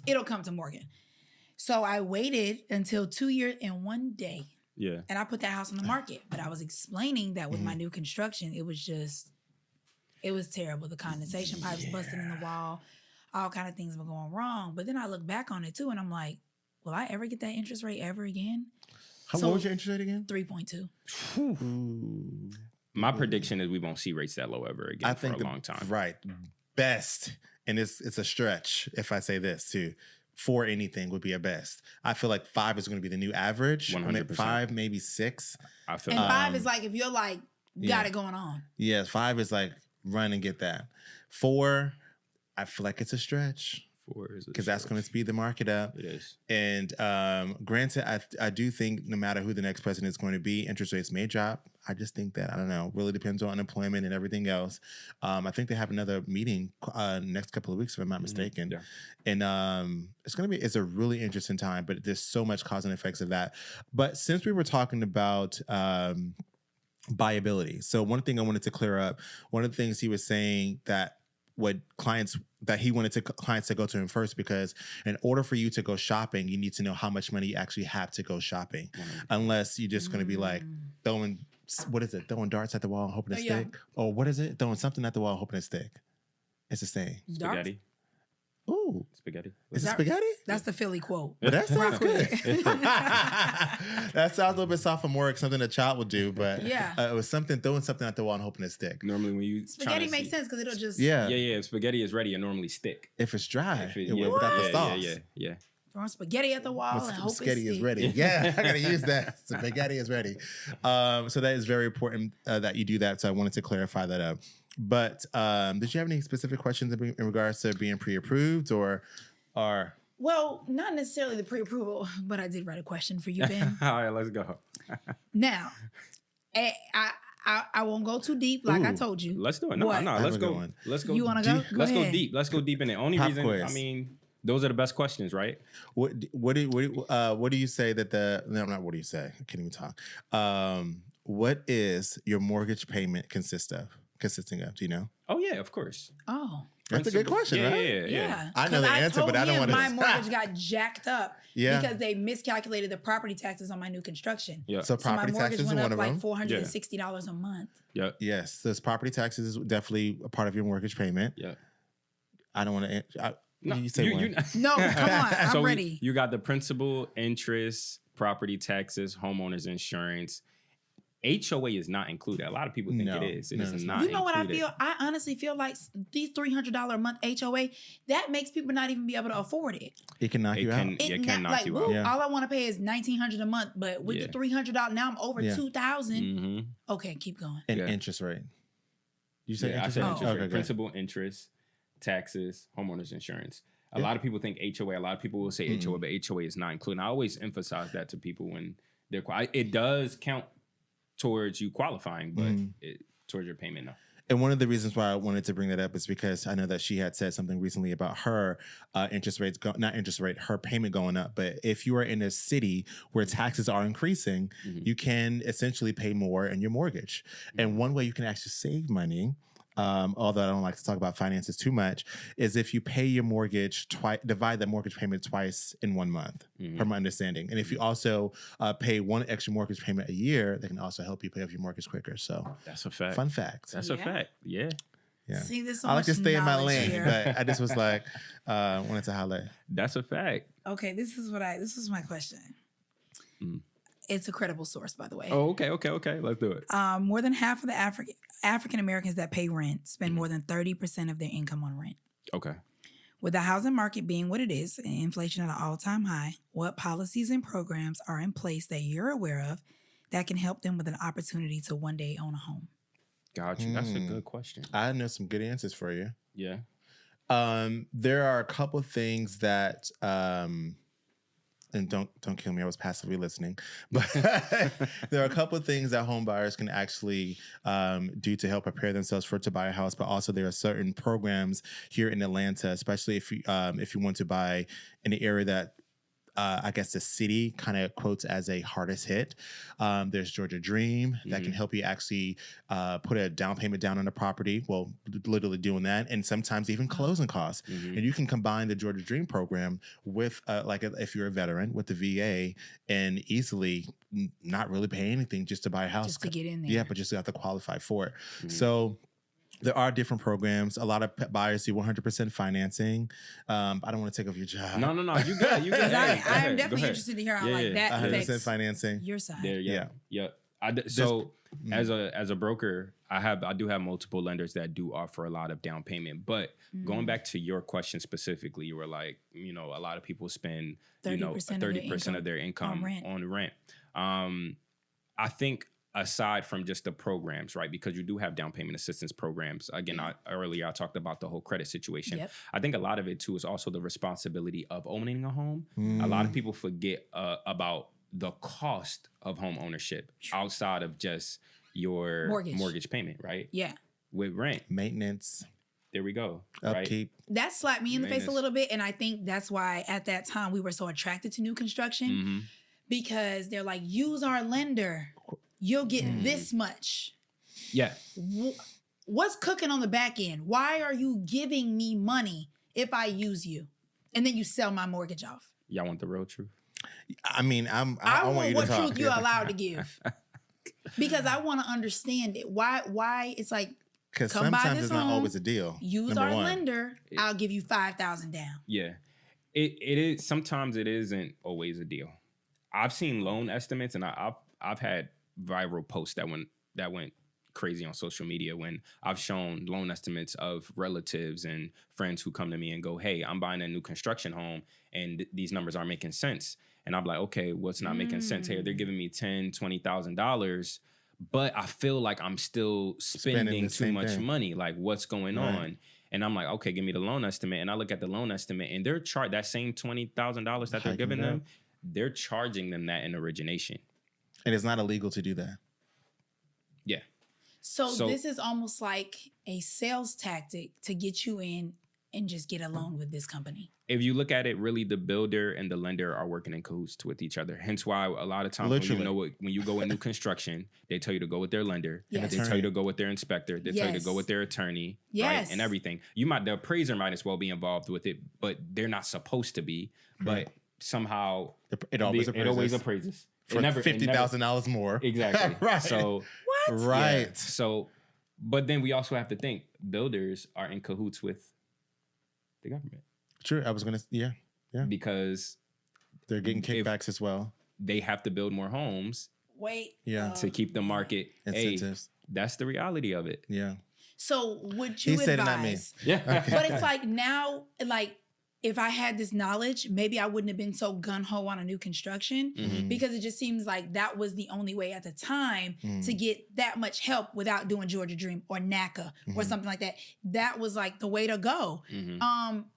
[SPEAKER 2] It'll come to Morgan. So I waited until 2 years and 1 day.
[SPEAKER 3] Yeah.
[SPEAKER 2] And I put that house on the market. But I was explaining that with my new construction, it was terrible. The condensation pipes busting in the wall, all kind of things were going wrong. But then I look back on it too, and I'm like, will I ever get that interest rate ever again?
[SPEAKER 1] What was your interest rate again?
[SPEAKER 2] 3.2.
[SPEAKER 3] My prediction is we won't see rates that low ever again for a long time.
[SPEAKER 1] Right. Best, and it's a stretch if I say this too. 4 anything would be a best. I feel like 5 is going to be the new average.
[SPEAKER 3] 100%.
[SPEAKER 1] 5, maybe 6.
[SPEAKER 3] I feel
[SPEAKER 2] and 5 is like if you're like got it going on.
[SPEAKER 1] Yeah, 5 is like run and get that. 4, I feel like it's a stretch.
[SPEAKER 3] 4 is
[SPEAKER 1] because that's going to speed the market up.
[SPEAKER 3] It is.
[SPEAKER 1] And granted, I do think no matter who the next president is going to be, interest rates may drop. I just think that, I don't know, really depends on unemployment and everything else. I think they have another meeting next couple of weeks, if I'm not mistaken.
[SPEAKER 3] Yeah.
[SPEAKER 1] And it's a really interesting time, but there's so much cause and effects of that. But since we were talking about buyability, so one thing I wanted to clear up, one of the things he was saying that he wanted clients to go to him first, because in order for you to go shopping, you need to know how much money you actually have to go shopping. Unless you're just going to be like throwing darts at the wall and hoping to stick. Or what is it? Throwing something at the wall and hoping to stick. It's the same.
[SPEAKER 3] Spaghetti.
[SPEAKER 1] Ooh.
[SPEAKER 3] Spaghetti.
[SPEAKER 1] Is it spaghetti?
[SPEAKER 2] That's the Philly quote.
[SPEAKER 1] But that sounds good. That sounds a little bit sophomoric, something a child would do, but it was throwing something at the wall and hoping to stick.
[SPEAKER 3] Normally when you
[SPEAKER 2] spaghetti makes sense because it'll just
[SPEAKER 3] Yeah, if spaghetti is ready, it normally stick.
[SPEAKER 1] If it's dry, it
[SPEAKER 3] will
[SPEAKER 1] without the sauce.
[SPEAKER 3] Yeah.
[SPEAKER 2] Throwing spaghetti at the wall and hope
[SPEAKER 1] spaghetti
[SPEAKER 2] it's
[SPEAKER 1] is ready. Yeah, I gotta use that. Spaghetti is ready. So that is very important that you do that. So I wanted to clarify that up. But did you have any specific questions in regards to being pre-approved or?
[SPEAKER 2] Well, not necessarily the pre-approval, but I did write a question for you, Ben.
[SPEAKER 3] All right, let's go.
[SPEAKER 2] Now, I won't go too deep, like I told you.
[SPEAKER 3] Let's do it. No, let's go. Let's go.
[SPEAKER 2] You want to go?
[SPEAKER 3] Let's go deep. Let's go deep in it. Only
[SPEAKER 1] Pop
[SPEAKER 3] reason,
[SPEAKER 1] quiz.
[SPEAKER 3] I mean, those are the best questions, right?
[SPEAKER 1] What do you say that what do you say? I can't even talk. What is your mortgage payment consisting of? Do you know?
[SPEAKER 3] Oh yeah, of course.
[SPEAKER 2] Oh.
[SPEAKER 1] That's a good question, right?
[SPEAKER 2] Yeah.
[SPEAKER 1] I know the answer, but I don't want to.
[SPEAKER 2] My mortgage got jacked up
[SPEAKER 1] Yeah.
[SPEAKER 2] because they miscalculated the property taxes on my new construction.
[SPEAKER 3] Yeah.
[SPEAKER 1] So property
[SPEAKER 2] my
[SPEAKER 1] taxes is
[SPEAKER 2] mortgage
[SPEAKER 1] one
[SPEAKER 2] went
[SPEAKER 1] of
[SPEAKER 2] up
[SPEAKER 1] them.
[SPEAKER 2] like $460 a month.
[SPEAKER 3] Yeah.
[SPEAKER 1] Yes, so property taxes is definitely a part of your mortgage payment.
[SPEAKER 3] Yeah.
[SPEAKER 1] I don't want to.
[SPEAKER 3] No,
[SPEAKER 1] you say one.
[SPEAKER 2] No, come on, I'm ready.
[SPEAKER 3] You got the principal, interest, property taxes, homeowners insurance. HOA is not included. A lot of people think it is. It is not.
[SPEAKER 2] You know what I
[SPEAKER 3] included.
[SPEAKER 2] feel? I honestly feel like these $300 a month HOA, that makes people not even be able to afford it.
[SPEAKER 1] It can knock you out.
[SPEAKER 3] It can knock you out.
[SPEAKER 2] All I want to pay is $1,900 a month, but with the $300, now I'm over $2,000.
[SPEAKER 3] Mm-hmm.
[SPEAKER 2] Okay, keep going.
[SPEAKER 1] And interest rate. You say interest rate?
[SPEAKER 3] Interest rate. Principal, interest, taxes, homeowners insurance. A lot of people think HOA. A lot of people will say HOA, but HOA is not included. And I always emphasize that to people when they're it does count towards you qualifying, but towards your payment, no.
[SPEAKER 1] And one of the reasons why I wanted to bring that up is because I know that she had said something recently about her her payment going up. But if you are in a city where taxes are increasing, you can essentially pay more in your mortgage. And one way you can actually save money although I don't like to talk about finances too much, is if you pay your mortgage twice, divide that mortgage payment twice in 1 month, per my understanding. And if you also pay one extra mortgage payment a year, they can also help you pay off your mortgage quicker. So
[SPEAKER 3] that's a fact.
[SPEAKER 1] Fun fact.
[SPEAKER 3] That's a fact. Yeah.
[SPEAKER 1] Yeah.
[SPEAKER 2] See, this
[SPEAKER 1] I like to stay in my lane,
[SPEAKER 2] here.
[SPEAKER 1] but I just was like, wanted to highlight.
[SPEAKER 3] That's a fact.
[SPEAKER 2] Okay, this is my question. It's a credible source, by the way.
[SPEAKER 3] Oh, okay. Let's do it.
[SPEAKER 2] More than half of the African Americans that pay rent spend more than 30% of their income on rent.
[SPEAKER 3] Okay.
[SPEAKER 2] With the housing market being what it is and inflation at an all-time high, what policies and programs are in place that you're aware of that can help them with an opportunity to one day own a home?
[SPEAKER 3] Got you. That's a good question.
[SPEAKER 1] I know some good answers for you.
[SPEAKER 3] Yeah.
[SPEAKER 1] There are a couple of things that, and don't kill me, I was passively listening, but there are a couple of things that home buyers can actually do to help prepare themselves to buy a house. But also there are certain programs here in Atlanta, especially if you want to buy in an area that I guess the city kind of quotes as a hardest hit. There's Georgia Dream that can help you actually put a down payment down on the property. Well, literally doing that, and sometimes even closing costs. And you can combine the Georgia Dream program with, if you're a veteran, with the VA, and easily not really pay anything just to buy a house.
[SPEAKER 2] Just to get in there.
[SPEAKER 1] Yeah, but just to have to qualify for it. So there are different programs. A lot of buyers do 100% financing. I don't want to take off your job.
[SPEAKER 3] No. You good. You good.
[SPEAKER 2] I am definitely interested to hear how like that
[SPEAKER 1] 100%
[SPEAKER 2] affects
[SPEAKER 1] financing.
[SPEAKER 2] your side.
[SPEAKER 3] There, yeah. As a broker, I do have multiple lenders that do offer a lot of down payment. But going back to your question specifically, you were like, a lot of people spend 30% of their income on rent. I think aside from just the programs, right? Because you do have down payment assistance programs. Again, earlier I talked about the whole credit situation.
[SPEAKER 2] Yep.
[SPEAKER 3] I think a lot of it too is also the responsibility of owning a home. A lot of people forget about the cost of home ownership outside of just your mortgage payment, right?
[SPEAKER 2] Yeah.
[SPEAKER 3] With rent.
[SPEAKER 1] Maintenance.
[SPEAKER 3] There we go.
[SPEAKER 1] Upkeep.
[SPEAKER 3] Right?
[SPEAKER 2] That slapped me in the face a little bit. And I think that's why at that time we were so attracted to new construction because they're like, use our lender. You'll get this much.
[SPEAKER 3] Yeah.
[SPEAKER 2] What's cooking on the back end? Why are you giving me money if I use you? And then you sell my mortgage off.
[SPEAKER 3] Y'all want the real truth?
[SPEAKER 1] I mean, I want you to talk.
[SPEAKER 2] What truth you're allowed to give. Because I want to understand it. Why it's like,
[SPEAKER 1] because sometimes it's not always a deal.
[SPEAKER 2] Use our lender. I'll give you $5,000 down.
[SPEAKER 3] Yeah. It is. Sometimes it isn't always a deal. I've seen loan estimates and I've had viral posts that went crazy on social media when I've shown loan estimates of relatives and friends who come to me and go, hey, I'm buying a new construction home and these numbers aren't making sense. And I'm like, okay, what's not making sense here? They're giving me $10,000, $20,000, but I feel like I'm still spending too much money. Like, what's going on? And I'm like, okay, give me the loan estimate. And I look at the loan estimate and they're that same $20,000 that they're giving them, they're charging them that in origination. And
[SPEAKER 1] it's not illegal to do that.
[SPEAKER 3] Yeah.
[SPEAKER 2] So this is almost like a sales tactic to get you in and just get a loan with this company.
[SPEAKER 3] If you look at it, really, the builder and the lender are working in cahoots with each other. Hence why a lot of times when you go in new construction, they tell you to go with their lender. Yes. They tell you to go with their inspector. They tell you to go with their attorney. Right? And everything. The appraiser might as well be involved with it, but they're not supposed to be. But somehow it always appraises.
[SPEAKER 1] For $50,000 more.
[SPEAKER 3] Exactly.
[SPEAKER 1] Right.
[SPEAKER 3] So
[SPEAKER 2] what?
[SPEAKER 1] Right.
[SPEAKER 3] Yeah. So, but then we also have to think builders are in cahoots with the government.
[SPEAKER 1] True. I was gonna, yeah.
[SPEAKER 3] Because
[SPEAKER 1] they're getting kickbacks as well.
[SPEAKER 3] They have to build more homes. To keep the market incentives. That's the reality of it.
[SPEAKER 1] Yeah.
[SPEAKER 2] So would you advise?
[SPEAKER 1] Said it, not me.
[SPEAKER 3] Yeah.
[SPEAKER 2] Okay. But it's like now, like, if I had this knowledge, maybe I wouldn't have been so gun-ho on a new construction because it just seems like that was the only way at the time to get that much help without doing Georgia Dream or NACA or something like that. That was like the way to go.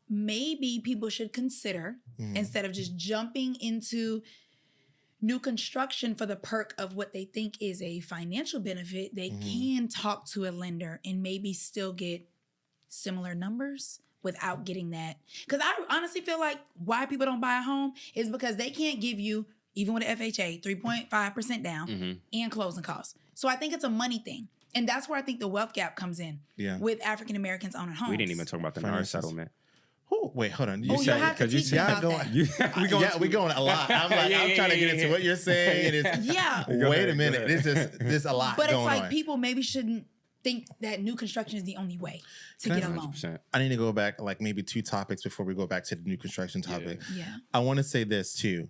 [SPEAKER 2] Maybe people should consider, instead of just jumping into new construction for the perk of what they think is a financial benefit, they can talk to a lender and maybe still get similar numbers without getting that. Because I honestly feel like why people don't buy a home is because they can't give you, even with an FHA, 3.5% down and closing costs. So I think it's a money thing. And that's where I think the wealth gap comes in.
[SPEAKER 1] Yeah.
[SPEAKER 2] With African Americans owning homes.
[SPEAKER 3] We didn't even talk about the NAR settlement.
[SPEAKER 1] Oh, wait, hold on.
[SPEAKER 2] You have to teach me about that.
[SPEAKER 1] We're going a lot. I'm like, I'm trying to get into what you're saying. Wait a minute. There's a lot
[SPEAKER 2] but
[SPEAKER 1] going on.
[SPEAKER 2] But it's like people maybe shouldn't think that new construction is the only way to get a loan.
[SPEAKER 1] I need to go back like maybe 2 topics before we go back to the new construction topic.
[SPEAKER 2] Yeah.
[SPEAKER 1] I want to say this too.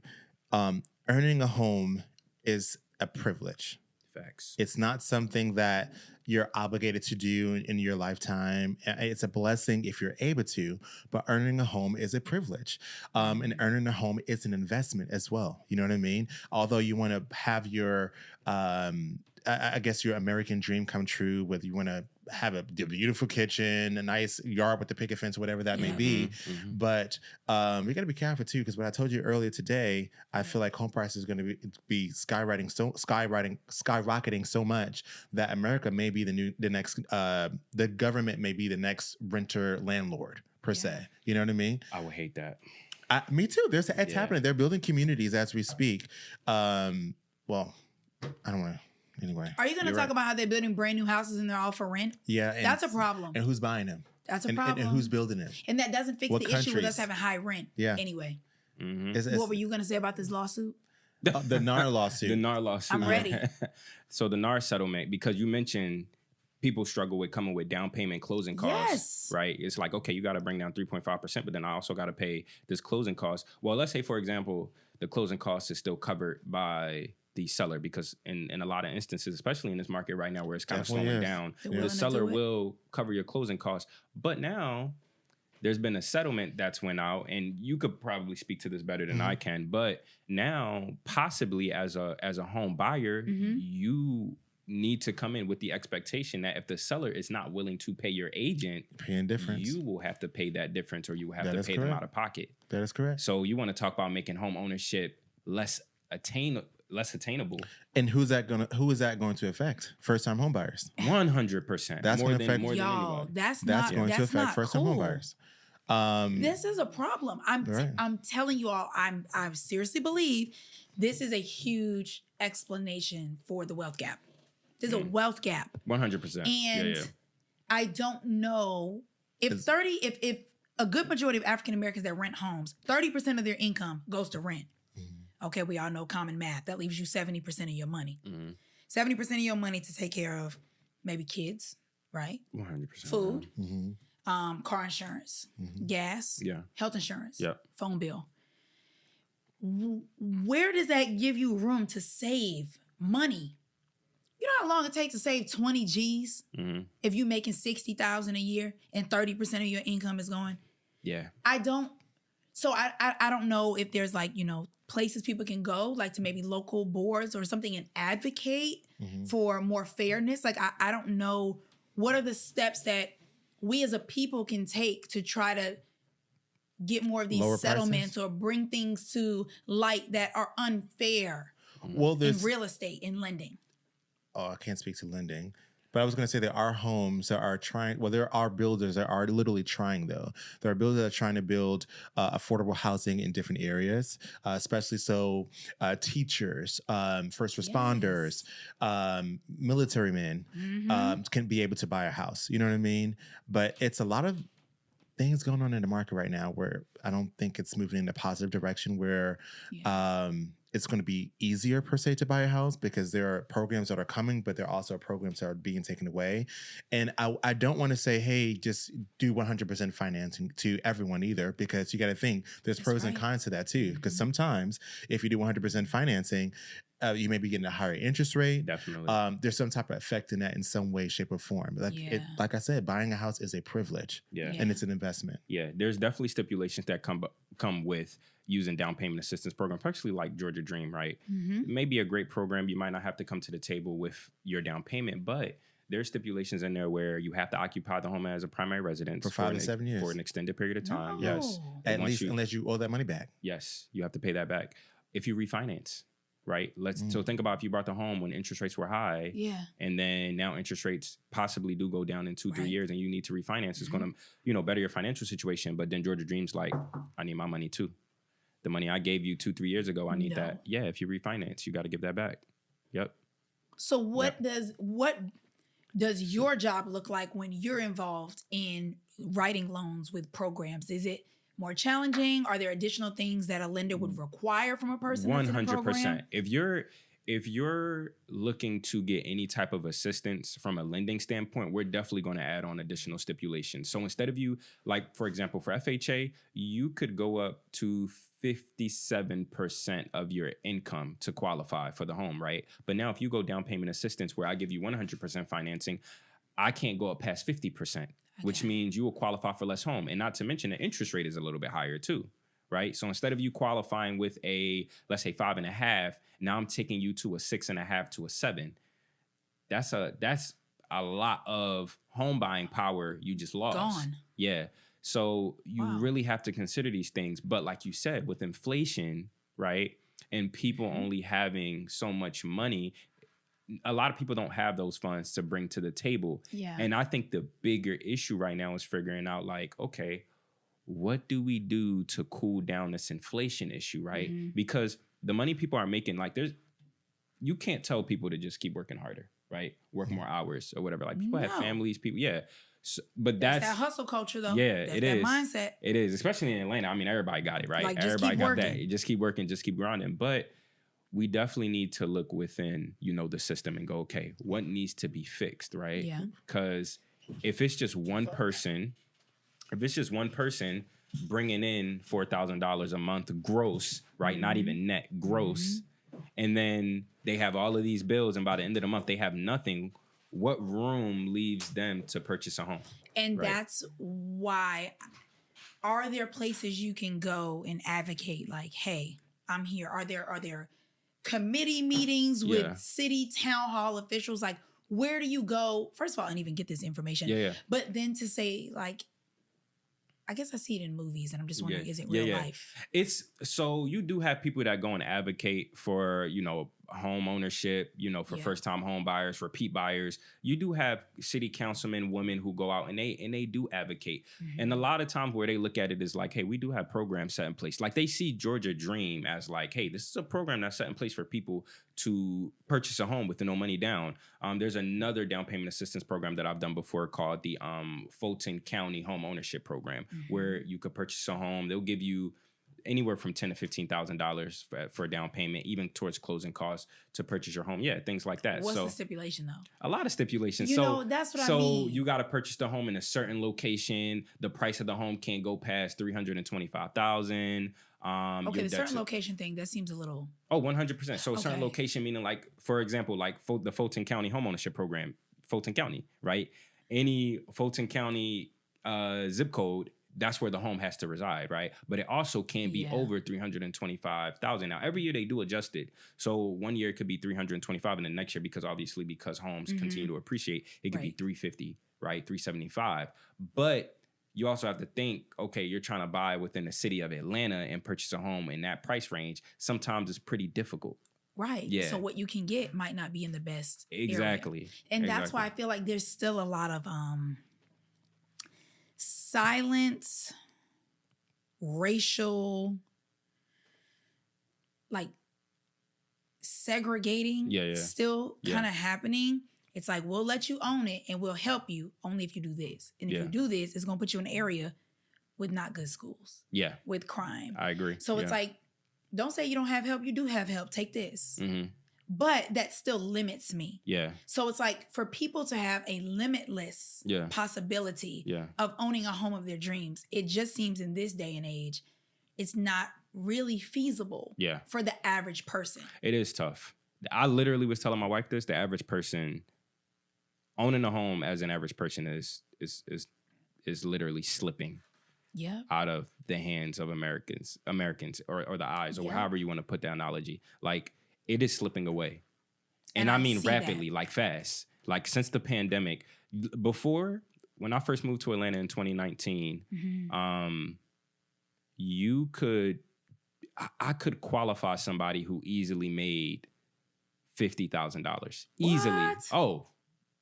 [SPEAKER 1] Earning a home is a privilege.
[SPEAKER 3] Facts.
[SPEAKER 1] It's not something that you're obligated to do in your lifetime. It's a blessing if you're able to, but earning a home is a privilege. And earning a home is an investment as well. You know what I mean? Although you want to have your, I guess your American dream come true, whether you want to have a beautiful kitchen, a nice yard with the picket fence, whatever that may be. But we got to be careful too, because what I told you earlier today, I feel like home prices are going to be skyrocketing so much that America may be the government may be the next renter landlord per se. You know what I mean?
[SPEAKER 3] I would hate that.
[SPEAKER 1] Me too. It's happening. They're building communities as we speak. Well, I don't want to. Anyway,
[SPEAKER 2] are you going to talk about how they're building brand new houses and they're all for rent?
[SPEAKER 1] Yeah.
[SPEAKER 2] That's a problem.
[SPEAKER 1] And who's buying them?
[SPEAKER 2] That's a problem.
[SPEAKER 1] And who's building it?
[SPEAKER 2] And that doesn't fix the issue with us having high rent.
[SPEAKER 1] Yeah.
[SPEAKER 2] Anyway. What were you going to say about this lawsuit?
[SPEAKER 1] The NAR lawsuit.
[SPEAKER 3] The NAR lawsuit.
[SPEAKER 2] I'm ready.
[SPEAKER 3] So the NAR settlement, because you mentioned people struggle with coming with down payment closing costs, right? It's like, okay, you got to bring down 3.5%, but then I also got to pay this closing cost. Well, let's say, for example, the closing cost is still covered by the seller, because in a lot of instances, especially in this market right now where it's kind of slowing down, the seller will cover your closing costs. But now there's been a settlement that's went out, and you could probably speak to this better than I can. But now, possibly as a home buyer, you need to come in with the expectation that if the seller is not willing to pay your agent,
[SPEAKER 1] paying difference,
[SPEAKER 3] you will have to pay that difference, or you will have to pay them out of pocket.
[SPEAKER 1] That is correct.
[SPEAKER 3] So you want to talk about making home ownership less attainable.
[SPEAKER 1] And who is that going to affect? First-time home buyers.
[SPEAKER 3] 100%.
[SPEAKER 1] That's going to affect
[SPEAKER 2] y'all. That's
[SPEAKER 1] going to affect first-time home buyers.
[SPEAKER 2] This is a problem. I'm telling you all. I seriously believe this is a huge explanation for the wealth gap. There's a wealth gap.
[SPEAKER 3] 100%.
[SPEAKER 2] And I don't know if a good majority of African Americans that rent homes, 30% of their income goes to rent. Okay, we all know common math. That leaves you 70% of your money. 70% of your money to take care of maybe kids, right?
[SPEAKER 3] 100%.
[SPEAKER 2] Food, car insurance, gas, health insurance, phone bill. Where does that give you room to save money? You know how long it takes to save 20 G's if you're making $60,000 a year and 30% of your income is going?
[SPEAKER 3] Yeah.
[SPEAKER 2] I don't know if there's places people can go, like to maybe local boards or something, and advocate for more fairness. Like, I don't know what are the steps that we as a people can take to try to get more of these settlements or bring things to light that are unfair in real estate, in lending.
[SPEAKER 1] Oh, I can't speak to lending. But I was going to say there are homes that are trying, there are builders that are literally trying, though. There are builders that are trying to build affordable housing in different areas, especially so teachers, first responders, military men can be able to buy a house. You know what I mean? But it's a lot of things going on in the market right now where I don't think it's moving in a positive direction where it's going to be easier per se to buy a house, because there are programs that are coming, but there are also programs that are being taken away. And I don't want to say, hey, just do 100% financing to everyone either, because you got to think there's pros and cons to that too. Because sometimes if you do 100% financing, you may be getting a higher interest rate.
[SPEAKER 3] Definitely.
[SPEAKER 1] There's some type of effect in that in some way, shape, or form. Like I said, buying a house is a privilege, and it's an investment.
[SPEAKER 3] Yeah, there's definitely stipulations that come with using down payment assistance program, especially like Georgia Dream, right? It may be a great program. You might not have to come to the table with your down payment, but there's stipulations in there where you have to occupy the home as a primary residence
[SPEAKER 1] for 5 to 7 years
[SPEAKER 3] for an extended period of time.
[SPEAKER 2] No.
[SPEAKER 3] Yes,
[SPEAKER 1] at least unless you owe that money back.
[SPEAKER 3] Yes, you have to pay that back. If you refinance, right? So think about if you bought the home when interest rates were high, and then now interest rates possibly do go down in 2-3 years, and you need to refinance. It's going to, better your financial situation. But then Georgia Dream's like, I need my money too. The money I gave you 2-3 years ago, I need that. Yeah, if you refinance, you got to give that back. Yep.
[SPEAKER 2] So does your job look like when you're involved in writing loans with programs? Is it more challenging? Are there additional things that a lender would require from a person?
[SPEAKER 3] 100%. If you're looking to get any type of assistance from a lending standpoint, we're definitely going to add on additional stipulations. So instead of you, like, for example, for FHA, you could go up to 57% of your income to qualify for the home, right? But now if you go down payment assistance where I give you 100% financing, I can't go up past 50%, which means you will qualify for less home. And not to mention the interest rate is a little bit higher too, right? So instead of you qualifying with a, let's say 5.5, now I'm taking you to a 6.5 to a 7. That's a lot of home buying power you just lost.
[SPEAKER 2] Gone.
[SPEAKER 3] Yeah. So you really have to consider these things. But like you said, with inflation, right, and people only having so much money, a lot of people don't have those funds to bring to the table.
[SPEAKER 2] Yeah.
[SPEAKER 3] And I think the bigger issue right now is figuring out, like, okay, what do we do to cool down this inflation issue, right? Mm-hmm. Because the money people are making, like, you can't tell people to just keep working harder, right? Work more hours or whatever. Like, people have families, people, So, but that's
[SPEAKER 2] that hustle culture, though.
[SPEAKER 3] Yeah,
[SPEAKER 2] that's
[SPEAKER 3] it
[SPEAKER 2] that
[SPEAKER 3] is.
[SPEAKER 2] Mindset.
[SPEAKER 3] It is, especially in Atlanta. I mean, everybody got it, right?
[SPEAKER 2] Like,
[SPEAKER 3] everybody got that. Just keep working, just keep grinding. But we definitely need to look within, the system and go, okay, what needs to be fixed, right?
[SPEAKER 2] Yeah.
[SPEAKER 3] Because if it's just one person, bringing in $4,000 a month gross, right? Mm-hmm. Not even net, gross. Mm-hmm. And then they have all of these bills, and by the end of the month, they have nothing. What room leaves them to purchase a home?
[SPEAKER 2] And that's why, are there places you can go and advocate, like, hey, I'm here? Are there committee meetings with city town hall officials? Like, where do you go, first of all, and even get this information?
[SPEAKER 3] Yeah.
[SPEAKER 2] But then to say, like, I guess I see it in movies, and I'm just wondering, is it real life?
[SPEAKER 3] It's, so you do have people that go and advocate for, home ownership, for first-time home buyers, repeat buyers. You do have city councilmen, women who go out and they do advocate. Mm-hmm. And a lot of times where they look at it is like, hey, we do have programs set in place. Like, they see Georgia Dream as like, hey, this is a program that's set in place for people to purchase a home with no money down. There's another down payment assistance program that I've done before called the Fulton County Home Ownership Program, where you could purchase a home. They'll give you anywhere from $10,000 to $15,000 for a down payment, even towards closing costs to purchase your home. Yeah, things like that.
[SPEAKER 2] What's the stipulation, though?
[SPEAKER 3] A lot of stipulations.
[SPEAKER 2] That's what I mean.
[SPEAKER 3] So you got to purchase the home in a certain location. The price of the home can't go past $325,000.
[SPEAKER 2] Okay, the certain location thing, that seems a little...
[SPEAKER 3] Oh, 100%. So certain location, meaning, like, for example, like the Fulton County Homeownership Program, Fulton County, right? Any Fulton County zip code, that's where the home has to reside, right? But it also can be over $325,000. Now, every year they do adjust it. So 1 year it could be $325,000, and the next year, because homes continue to appreciate, it could be $350,000, right? $375,000. But you also have to think, okay, you're trying to buy within the city of Atlanta and purchase a home in that price range. Sometimes it's pretty difficult.
[SPEAKER 2] Right.
[SPEAKER 3] Yeah.
[SPEAKER 2] So what you can get might not be in the best
[SPEAKER 3] Exactly.
[SPEAKER 2] area. And that's why I feel like there's still a lot of silent, racial, like, segregating still kind of happening. It's like, we'll let you own it and we'll help you only if you do this. And if you do this, it's going to put you in an area with not good schools. Yeah. With crime.
[SPEAKER 3] I agree.
[SPEAKER 2] So it's like, don't say you don't have help. You do have help. Take this. Mm-hmm. But that still limits me. Yeah. So it's like, for people to have a limitless possibility of owning a home of their dreams, it just seems in this day and age, it's not really feasible for the average person.
[SPEAKER 3] It is tough. I literally was telling my wife this, the average person owning a home as an average person is literally slipping out of the hands of Americans or the eyes, or however you want to put that analogy. Like, it is slipping away. And I mean rapidly, like fast. Like, since the pandemic, before, when I first moved to Atlanta in 2019, I could qualify somebody who easily made $50,000. Easily. Oh,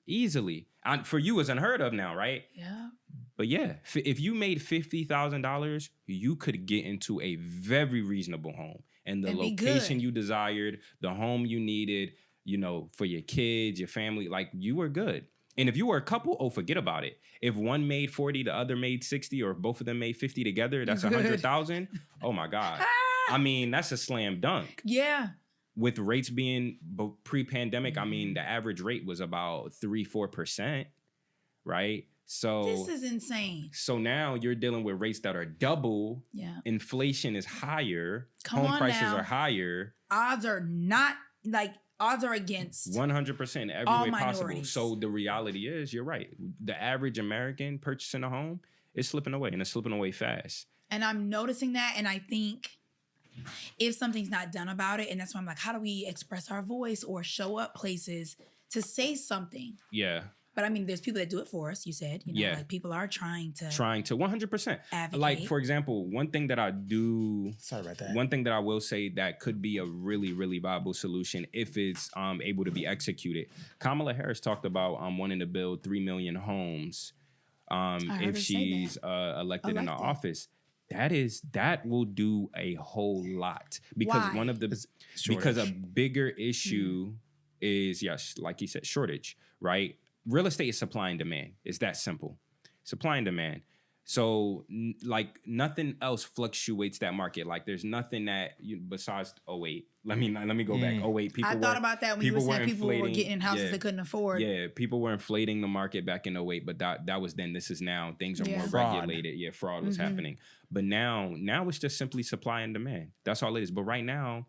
[SPEAKER 3] easily. For you, it's unheard of now, right? Yeah. But yeah, if you made $50,000, you could get into a very reasonable home. And the location you desired, the home you needed, for your kids, your family, like, you were good. And if you were a couple, oh, forget about it. If one made 40, the other made 60, or if both of them made 50 together, that's 100,000. Oh my God. I mean, that's a slam dunk.
[SPEAKER 2] Yeah.
[SPEAKER 3] With rates being pre-pandemic, I mean, the average rate was about 3-4%, right? So
[SPEAKER 2] this is insane.
[SPEAKER 3] So now you're dealing with rates that are double.
[SPEAKER 2] Yeah.
[SPEAKER 3] Inflation is higher. Home prices are higher.
[SPEAKER 2] Odds are against
[SPEAKER 3] 100% every way possible. So the reality is, you're right. The average American purchasing a home is slipping away, and it's slipping away fast.
[SPEAKER 2] And I'm noticing that, and I think if something's not done about it, and that's why I'm like, how do we express our voice or show up places to say something?
[SPEAKER 3] Yeah.
[SPEAKER 2] But I mean, there's people that do it for us, you said. Like people are trying to
[SPEAKER 3] 100%.
[SPEAKER 2] advocate.
[SPEAKER 3] Like, for example, one thing that I do...
[SPEAKER 1] Sorry about that.
[SPEAKER 3] One thing that I will say that could be a really, really viable solution if it's able to be executed. Kamala Harris talked about wanting to build 3 million homes if she's elected in the office. That will do a whole lot. Because because a bigger issue is, yes, like you said, shortage, right? Real estate is supply and demand. It's that simple. Supply and demand. So like nothing else fluctuates that market. Like there's nothing that besides 08. Let me go back. 08.
[SPEAKER 2] I thought about that when you were saying people were getting in houses they couldn't afford.
[SPEAKER 3] Yeah, people were inflating the market back in 08, but that was then. This is now. Things are more regulated. Yeah, fraud was happening. But now it's just simply supply and demand. That's all it is. But right now,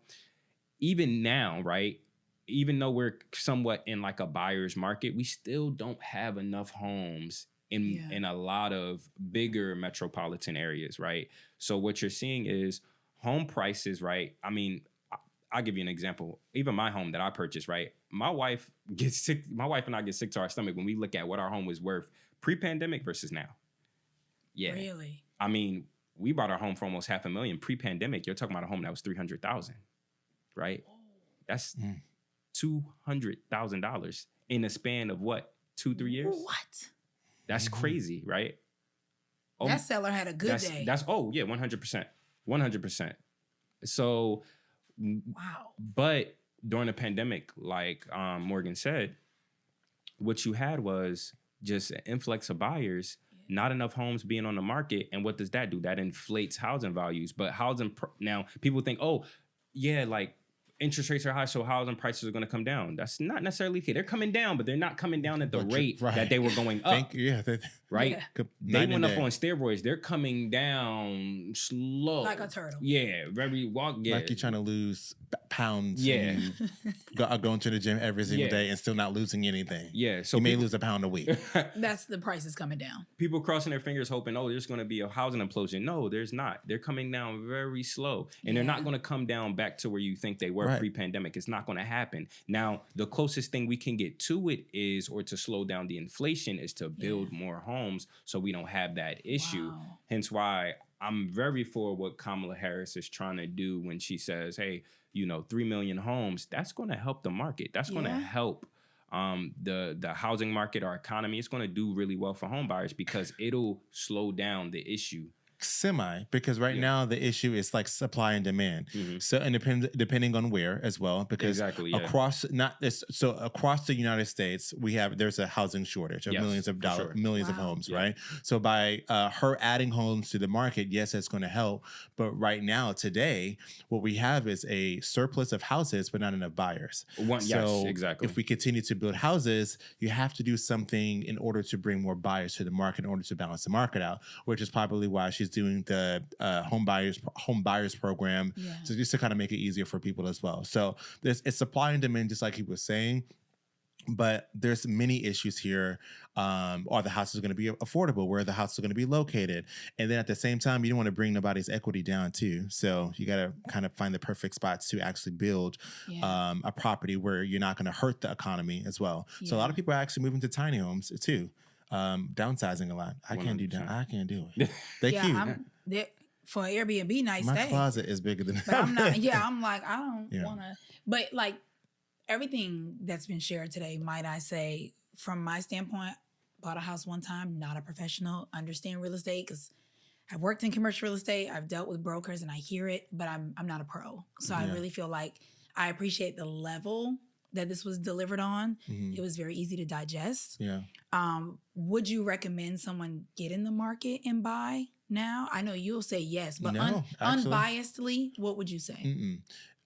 [SPEAKER 3] right? Even though we're somewhat in like a buyer's market, we still don't have enough homes in a lot of bigger metropolitan areas, right? So what you're seeing is home prices, right? I mean, I'll give you an example. Even my home that I purchased, right? My wife gets sick. My wife and I get sick to our stomach when we look at what our home was worth pre-pandemic versus now. Yeah.
[SPEAKER 2] Really?
[SPEAKER 3] I mean, we bought our home for almost $500,000. Pre-pandemic, you're talking about a home that was $300,000, right? That's $200,000 in a span of what, 2-3 years?
[SPEAKER 2] What?
[SPEAKER 3] That's crazy, right?
[SPEAKER 2] That seller had a good day.
[SPEAKER 3] 100%. So,
[SPEAKER 2] wow.
[SPEAKER 3] But during the pandemic, like Morgan said, what you had was just an influx of buyers, not enough homes being on the market, and what does that do? That inflates housing values. But now people think, oh, yeah, like interest rates are high, so housing prices are going to come down. That's not necessarily okay. They're coming down, but they're not coming down at the rate that they were going up. Right? Yeah. They went up on steroids. They're coming down slow.
[SPEAKER 2] Like a turtle.
[SPEAKER 3] Yeah. Like
[SPEAKER 1] you're trying to lose pounds. Yeah. Going to the gym every single day and still not losing anything.
[SPEAKER 3] Yeah. So
[SPEAKER 1] you may lose a pound a week.
[SPEAKER 2] That's the price is coming down.
[SPEAKER 3] People crossing their fingers hoping, oh, there's going to be a housing implosion. No, there's not. They're coming down very slow. And they're not going to come down back to where you think they were pre-pandemic. It's not going to happen. Now, the closest thing we can get to it is, or to slow down the inflation, is to build more homes so we don't have that issue. Wow. Hence why I'm very for what Kamala Harris is trying to do when she says, hey, 3 million homes. That's going to help the market. That's going to help the housing market, our economy. It's going to do really well for home buyers because it'll slow down the issue.
[SPEAKER 1] Because right now the issue is like supply and demand. So and depending on where as well, because across the United States there's a housing shortage of millions of homes, right? So by her adding homes to the market, yes, it's going to help. But right now, today, what we have is a surplus of houses, but not enough buyers. If we continue to build houses, you have to do something in order to bring more buyers to the market in order to balance the market out, which is probably why she's doing the home buyers program, so just to kind of make it easier for people as well. So it's supply and demand, just like he was saying. But there's many issues here. Are the houses going to be affordable? Where are the houses going to be located? And then at the same time, you don't want to bring nobody's equity down too. So you got to kind of find the perfect spots to actually build a property where you're not going to hurt the economy as well. So a lot of people are actually moving to tiny homes too. Downsizing a lot. I can't do it. They cute.
[SPEAKER 2] For Airbnb night stay.
[SPEAKER 1] My closet is bigger than.
[SPEAKER 2] But I'm not. Yeah, I'm like I don't want to. But like everything that's been shared today, might I say, from my standpoint, bought a house one time. Not a professional. Understand real estate because I've worked in commercial real estate. I've dealt with brokers and I hear it, but I'm not a pro. So I really feel like I appreciate the level that this was delivered on. It was very easy to digest.
[SPEAKER 1] Yeah.
[SPEAKER 2] Would you recommend someone get in the market and buy now? I know you'll say yes, but
[SPEAKER 1] No,
[SPEAKER 2] unbiasedly, what would you say?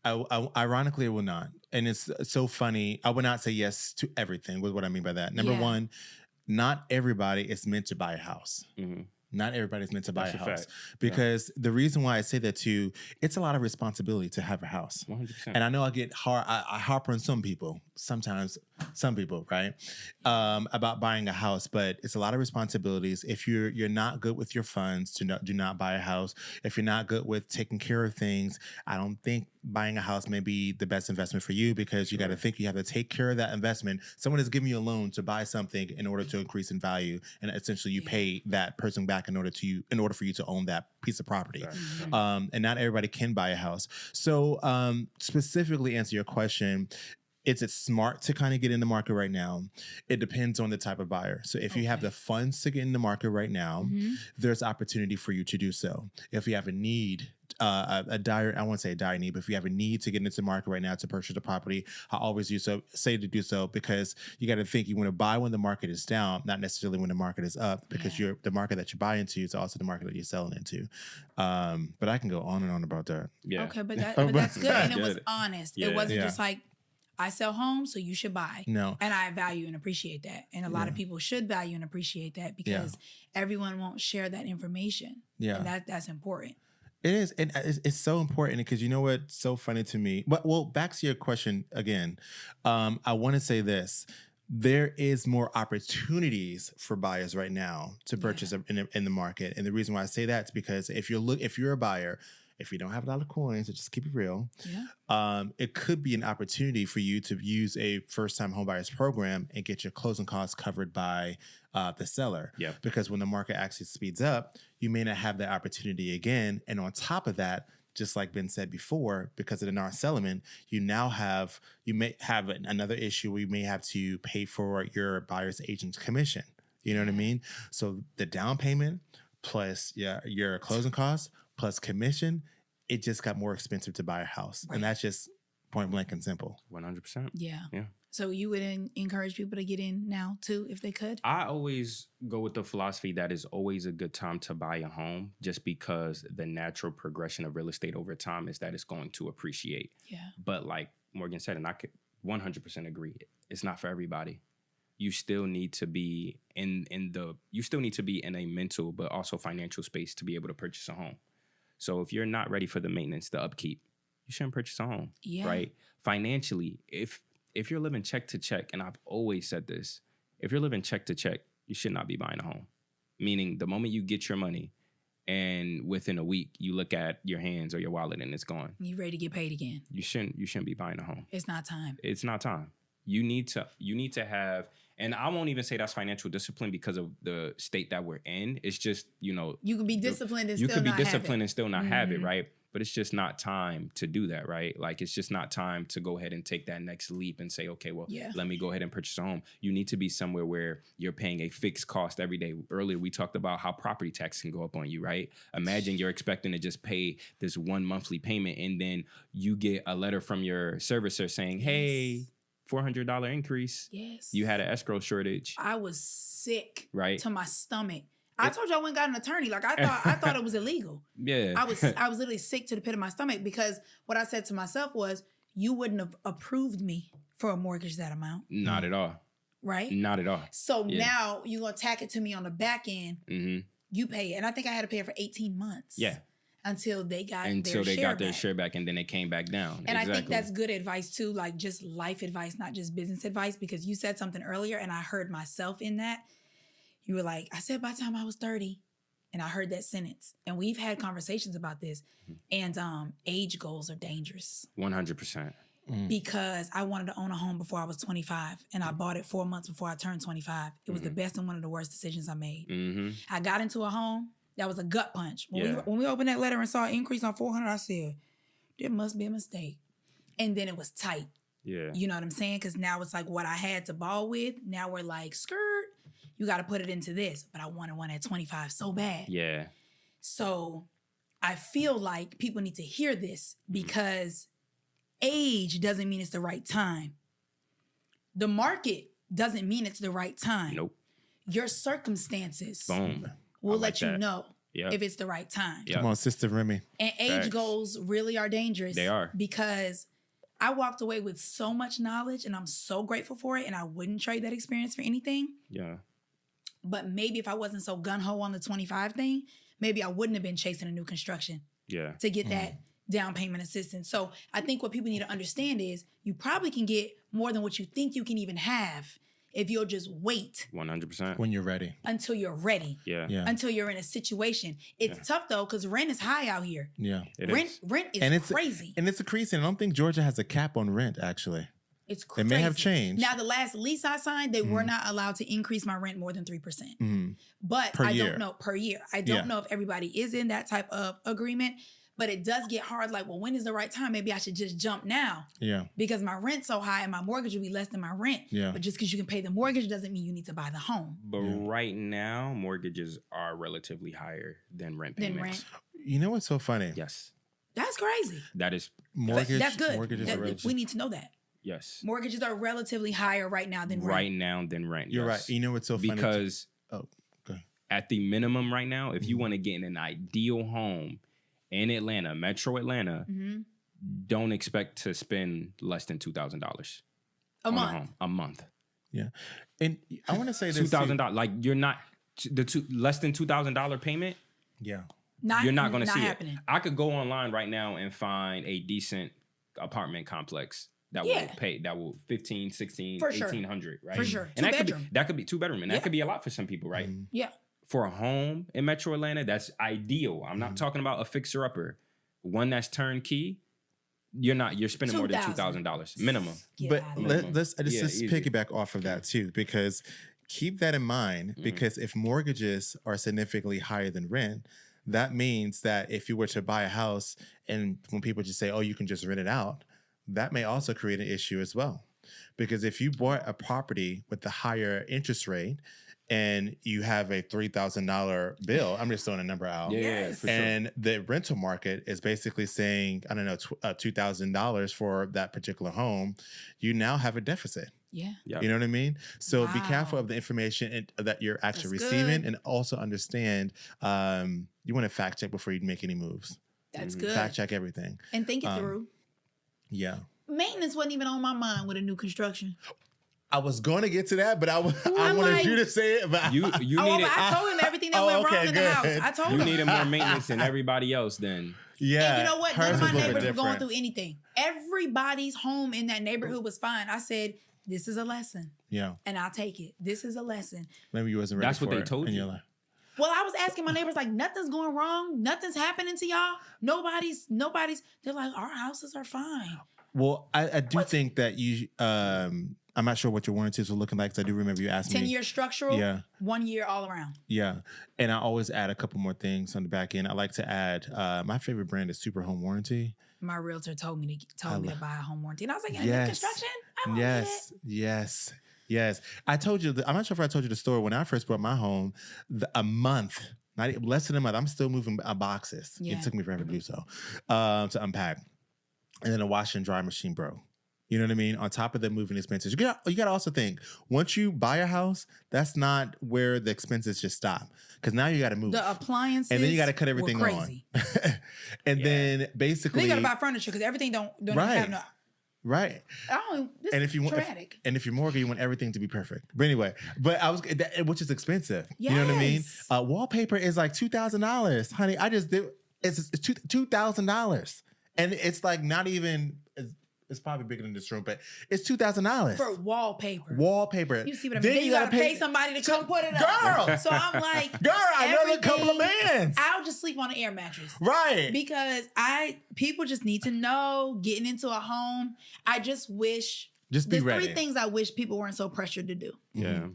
[SPEAKER 1] Ironically, it will not. And it's so funny. I would not say yes to everything, with what I mean by that. Number one, not everybody is meant to buy a house. Not everybody's meant to buy a house. Because the reason why I say that too, it's a lot of responsibility to have a house. 100%. And I know I get I harp on some people, right? About buying a house, but it's a lot of responsibilities. If you're not good with your funds, do not buy a house. If you're not good with taking care of things, I don't think buying a house may be the best investment for you, because you got to think you have to take care of that investment. Someone is giving you a loan to buy something in order to increase in value, and essentially you pay that person back in order for you to own that piece of property. And not everybody can buy a house. So specifically answer your question, is it smart to kind of get in the market right now? It depends on the type of buyer. So if you have the funds to get in the market right now, there's opportunity for you to do so. If you have a need, I won't say a dire need, but if you have a need to get into the market right now to purchase a property, I always say to do so, because you got to think you want to buy when the market is down, not necessarily when the market is up, because the market that you buy into is also the market that you're selling into. But I can go on and on about that.
[SPEAKER 2] Yeah. Okay, but that's good, and it was honest. It wasn't just like, I sell homes, so you should buy.
[SPEAKER 1] No.
[SPEAKER 2] And I value and appreciate that. And a lot of people should value and appreciate that, because everyone won't share that information. Yeah. And that's important.
[SPEAKER 1] It is. And it's so important, because you know what's so funny to me? But well, back to your question again. I want to say this. There is more opportunities for buyers right now to purchase in the market. And the reason why I say that is because if you're a buyer, if you don't have a lot of coins, so just keep it real, it could be an opportunity for you to use a first-time homebuyers program and get your closing costs covered by the seller. Yeah. Because when the market actually speeds up, you may not have that opportunity again. And on top of that, just like Ben said before, because of the non-settlement, you may have another issue where you may have to pay for your buyer's agent's commission. You know what I mean? So the down payment plus your closing costs plus commission, it just got more expensive to buy a house. Right. And that's just point blank and simple.
[SPEAKER 3] 100%.
[SPEAKER 2] Yeah. So you would encourage people to get in now too, if they could?
[SPEAKER 3] I always go with the philosophy that is always a good time to buy a home, just because the natural progression of real estate over time is that it's going to appreciate. Yeah. But like Morgan said, and I could 100% agree, it's not for everybody. You still need to be in a mental but also financial space to be able to purchase a home. So if you're not ready for the maintenance, the upkeep, you shouldn't purchase a home, right? Financially, if you're living check to check, and I've always said this, if you're living check to check, you should not be buying a home. Meaning the moment you get your money and within a week you look at your hands or your wallet and it's gone.
[SPEAKER 2] You ready to get paid again.
[SPEAKER 3] You shouldn't be buying a home.
[SPEAKER 2] It's not time.
[SPEAKER 3] It's not time. You need to have, and I won't even say that's financial discipline because of the state that we're in. It's just, you
[SPEAKER 2] can be disciplined and
[SPEAKER 3] still not have it, right? But it's just not time to do that, right? Like, it's just not time to go ahead and take that next leap and say, okay, well, let me go ahead and purchase a home. You need to be somewhere where you're paying a fixed cost every day. Earlier, we talked about how property tax can go up on you, right? Imagine you're expecting to just pay this one monthly payment, and then you get a letter from your servicer saying, hey, $400 increase. Yes. You had an escrow shortage.
[SPEAKER 2] I was sick to my stomach. I told you I went and got an attorney. Like, I thought it was illegal. Yeah. I was literally sick to the pit of my stomach, because what I said to myself was, you wouldn't have approved me for a mortgage that amount.
[SPEAKER 3] Not at all.
[SPEAKER 2] Right?
[SPEAKER 3] Not at all.
[SPEAKER 2] So now you're going to tack it to me on the back end. Mm-hmm. You pay it. And I think I had to pay it for 18 months. Yeah. Until they got their
[SPEAKER 3] share back, and then it came back down.
[SPEAKER 2] And I think that's good advice too, like just life advice, not just business advice, because you said something earlier and I heard myself in that. You were like, I said by the time I was 30, and I heard that sentence. And we've had conversations about this, and age goals are dangerous.
[SPEAKER 3] 100%.
[SPEAKER 2] Because I wanted to own a home before I was 25, and I bought it 4 months before I turned 25. It was the best and one of the worst decisions I made. I got into a home. That was a gut punch. When we opened that letter and saw an increase on $400, I said, there must be a mistake. And then it was tight. Yeah. You know what I'm saying? Because now it's like what I had to ball with. Now we're like, skirt, you got to put it into this. But I wanted one at 25 so bad. Yeah. So I feel like people need to hear this, because age doesn't mean it's the right time. The market doesn't mean it's the right time.
[SPEAKER 3] Nope.
[SPEAKER 2] Your circumstances
[SPEAKER 3] Boom.
[SPEAKER 2] will let you know
[SPEAKER 3] Yeah.
[SPEAKER 2] if it's the right time.
[SPEAKER 1] Come on, Sister Remy.
[SPEAKER 2] And age goals really are dangerous.
[SPEAKER 3] They are.
[SPEAKER 2] Because I walked away with so much knowledge and I'm so grateful for it, and I wouldn't trade that experience for anything.
[SPEAKER 3] Yeah.
[SPEAKER 2] But maybe if I wasn't so gun-ho on the 25 thing, maybe I wouldn't have been chasing a new construction to get that down payment assistance. So I think what people need to understand is you probably can get more than what you think you can even have if you'll just wait
[SPEAKER 3] 100%.
[SPEAKER 1] When you're ready.
[SPEAKER 2] until you're ready.
[SPEAKER 3] Yeah.
[SPEAKER 2] Until you're in a situation. It's tough though, because rent is high out here.
[SPEAKER 1] Yeah.
[SPEAKER 2] Rent is crazy.
[SPEAKER 1] And it's increasing. I don't think Georgia has a cap on rent, actually.
[SPEAKER 2] It's crazy.
[SPEAKER 1] It may have changed.
[SPEAKER 2] Now, the last lease I signed, they were not allowed to increase my rent more than 3%. But
[SPEAKER 1] Per year.
[SPEAKER 2] don't know per year. I don't know if everybody is in that type of agreement. But it does get hard. Like, well, when is the right time? Maybe I should just jump now.
[SPEAKER 1] Yeah.
[SPEAKER 2] Because my rent's so high and my mortgage will be less than my rent.
[SPEAKER 1] Yeah.
[SPEAKER 2] But just because you can pay the mortgage doesn't mean you need to buy the home.
[SPEAKER 3] But right now, mortgages are relatively higher than rent payments.
[SPEAKER 1] You know what's so funny?
[SPEAKER 3] Yes.
[SPEAKER 2] That's crazy.
[SPEAKER 3] That is.
[SPEAKER 1] Mortgage.
[SPEAKER 2] That's good.
[SPEAKER 1] Mortgages are relative.
[SPEAKER 2] We need to know that.
[SPEAKER 3] Yes.
[SPEAKER 2] Mortgages are relatively higher right now than rent.
[SPEAKER 3] Right now than rent.
[SPEAKER 1] You're right. You know what's so funny?
[SPEAKER 3] Because
[SPEAKER 1] okay.
[SPEAKER 3] at the minimum right now, if you want to get in an ideal home in Atlanta, Metro Atlanta, don't expect to spend less than $2,000
[SPEAKER 2] a month.
[SPEAKER 3] A month.
[SPEAKER 1] Yeah. And I want to say this.
[SPEAKER 3] $2,000. Like you're not less than $2,000 payment.
[SPEAKER 1] Yeah.
[SPEAKER 3] You're not going to see
[SPEAKER 2] happening.
[SPEAKER 3] it. I could go online right now and find a decent apartment complex that will pay, that will 15, 16,
[SPEAKER 2] For sure.
[SPEAKER 3] 1800, right?
[SPEAKER 2] For sure.
[SPEAKER 3] And
[SPEAKER 2] Two-bedroom.
[SPEAKER 3] that could be 2-bedroom, and that could be a lot for some people, right?
[SPEAKER 2] Yeah.
[SPEAKER 3] For a home in Metro Atlanta, that's ideal. I'm not talking about a fixer-upper. One that's turnkey, you're spending more than $2,000 minimum.
[SPEAKER 1] But let's just
[SPEAKER 3] easy.
[SPEAKER 1] piggyback off of that too, because keep that in mind, because if mortgages are significantly higher than rent, that means that if you were to buy a house and when people just say, oh, you can just rent it out, that may also create an issue as well. Because if you bought a property with the higher interest rate and you have a $3,000 bill, I'm just throwing a number out.
[SPEAKER 2] Yes.
[SPEAKER 3] For sure.
[SPEAKER 1] And the rental market is basically saying, I don't know, $2,000 for that particular home. You now have a deficit.
[SPEAKER 2] Yeah.
[SPEAKER 3] Yep.
[SPEAKER 1] You know what I mean? So be careful
[SPEAKER 2] Wow.
[SPEAKER 1] of the information that you're actually
[SPEAKER 2] That's
[SPEAKER 1] receiving,
[SPEAKER 2] good.
[SPEAKER 1] and also understand you want to fact check before you make any moves.
[SPEAKER 2] That's good.
[SPEAKER 1] Fact check everything.
[SPEAKER 2] And think it through.
[SPEAKER 1] Yeah.
[SPEAKER 2] Maintenance wasn't even on my mind with a new construction.
[SPEAKER 1] I was going to get to that, but I
[SPEAKER 2] I'm
[SPEAKER 1] wanted
[SPEAKER 2] like-
[SPEAKER 1] you to say it. But
[SPEAKER 3] You
[SPEAKER 2] Oh,
[SPEAKER 3] needed
[SPEAKER 2] but I told him everything that went wrong in the house. I told
[SPEAKER 3] you
[SPEAKER 2] him.
[SPEAKER 3] needed more maintenance than everybody else then.
[SPEAKER 1] yeah.
[SPEAKER 2] And you know what? None
[SPEAKER 1] hers
[SPEAKER 2] of
[SPEAKER 1] was
[SPEAKER 2] my
[SPEAKER 1] a little
[SPEAKER 2] neighbors
[SPEAKER 1] bit
[SPEAKER 2] were going
[SPEAKER 1] different.
[SPEAKER 2] through anything. Everybody's home in that neighborhood was fine. I said, this is a lesson.
[SPEAKER 1] Yeah.
[SPEAKER 2] And I'll take it. This is a lesson.
[SPEAKER 1] Maybe you wasn't ready
[SPEAKER 3] That's what
[SPEAKER 1] for
[SPEAKER 3] they
[SPEAKER 1] it
[SPEAKER 3] told
[SPEAKER 1] in
[SPEAKER 3] you.
[SPEAKER 1] your life.
[SPEAKER 2] Well, I was asking my neighbors, like, nothing's going wrong. Nothing's happening to y'all. Nobody's, they're like, our houses are fine.
[SPEAKER 1] Well, I do think that you, I'm not sure what your warranties were looking like, because I do remember you asking
[SPEAKER 2] 10
[SPEAKER 1] me.
[SPEAKER 2] year structural,
[SPEAKER 1] Yeah.
[SPEAKER 2] 1 year all around.
[SPEAKER 1] Yeah. And I always add a couple more things on the back end. I like to add, my favorite brand is Super Home Warranty.
[SPEAKER 2] My realtor told me to buy a home warranty. And I was like, in a new
[SPEAKER 1] Yes.
[SPEAKER 2] construction? I won't
[SPEAKER 1] Yes,
[SPEAKER 2] get it.
[SPEAKER 1] yes, yes. I told you, I'm not sure if I told you the story. When I first bought my home, a month, less than a month, I'm still moving boxes.
[SPEAKER 2] Yeah.
[SPEAKER 1] It took me forever to do so, to unpack. And then a washer and dryer machine broke. You know what I mean? On top of the moving expenses. You got to also think, once you buy a house, that's not where the expenses just stop. Because now you got to move.
[SPEAKER 2] The appliances
[SPEAKER 1] and then you got to cut everything
[SPEAKER 2] were
[SPEAKER 1] on.
[SPEAKER 2] crazy.
[SPEAKER 1] And then basically.
[SPEAKER 2] Then you got to buy furniture because everything don't
[SPEAKER 1] Right.
[SPEAKER 2] have no.
[SPEAKER 1] Right.
[SPEAKER 2] This
[SPEAKER 1] And if you want,
[SPEAKER 2] traumatic.
[SPEAKER 1] and if you're mortgage, you want everything to be perfect. But anyway, which is expensive. You know what I mean?
[SPEAKER 2] Yes.
[SPEAKER 1] Wallpaper is like $2,000, honey. I just did. It's $2,000, and it's like not even. It's probably bigger than this room, but it's $2,000
[SPEAKER 2] For wallpaper.
[SPEAKER 1] wallpaper.
[SPEAKER 2] You see what I mean? Then you gotta pay somebody to come put it up.
[SPEAKER 1] Girl.
[SPEAKER 2] So I'm like,
[SPEAKER 1] Girl, another couple of
[SPEAKER 2] everything-
[SPEAKER 1] bands.
[SPEAKER 2] I'll just sleep on an air mattress.
[SPEAKER 1] Right.
[SPEAKER 2] Because people just need to know getting into a home. I just wish
[SPEAKER 1] Just be
[SPEAKER 2] there's
[SPEAKER 1] ready.
[SPEAKER 2] 3 things I wish people weren't so pressured to do.
[SPEAKER 3] Yeah.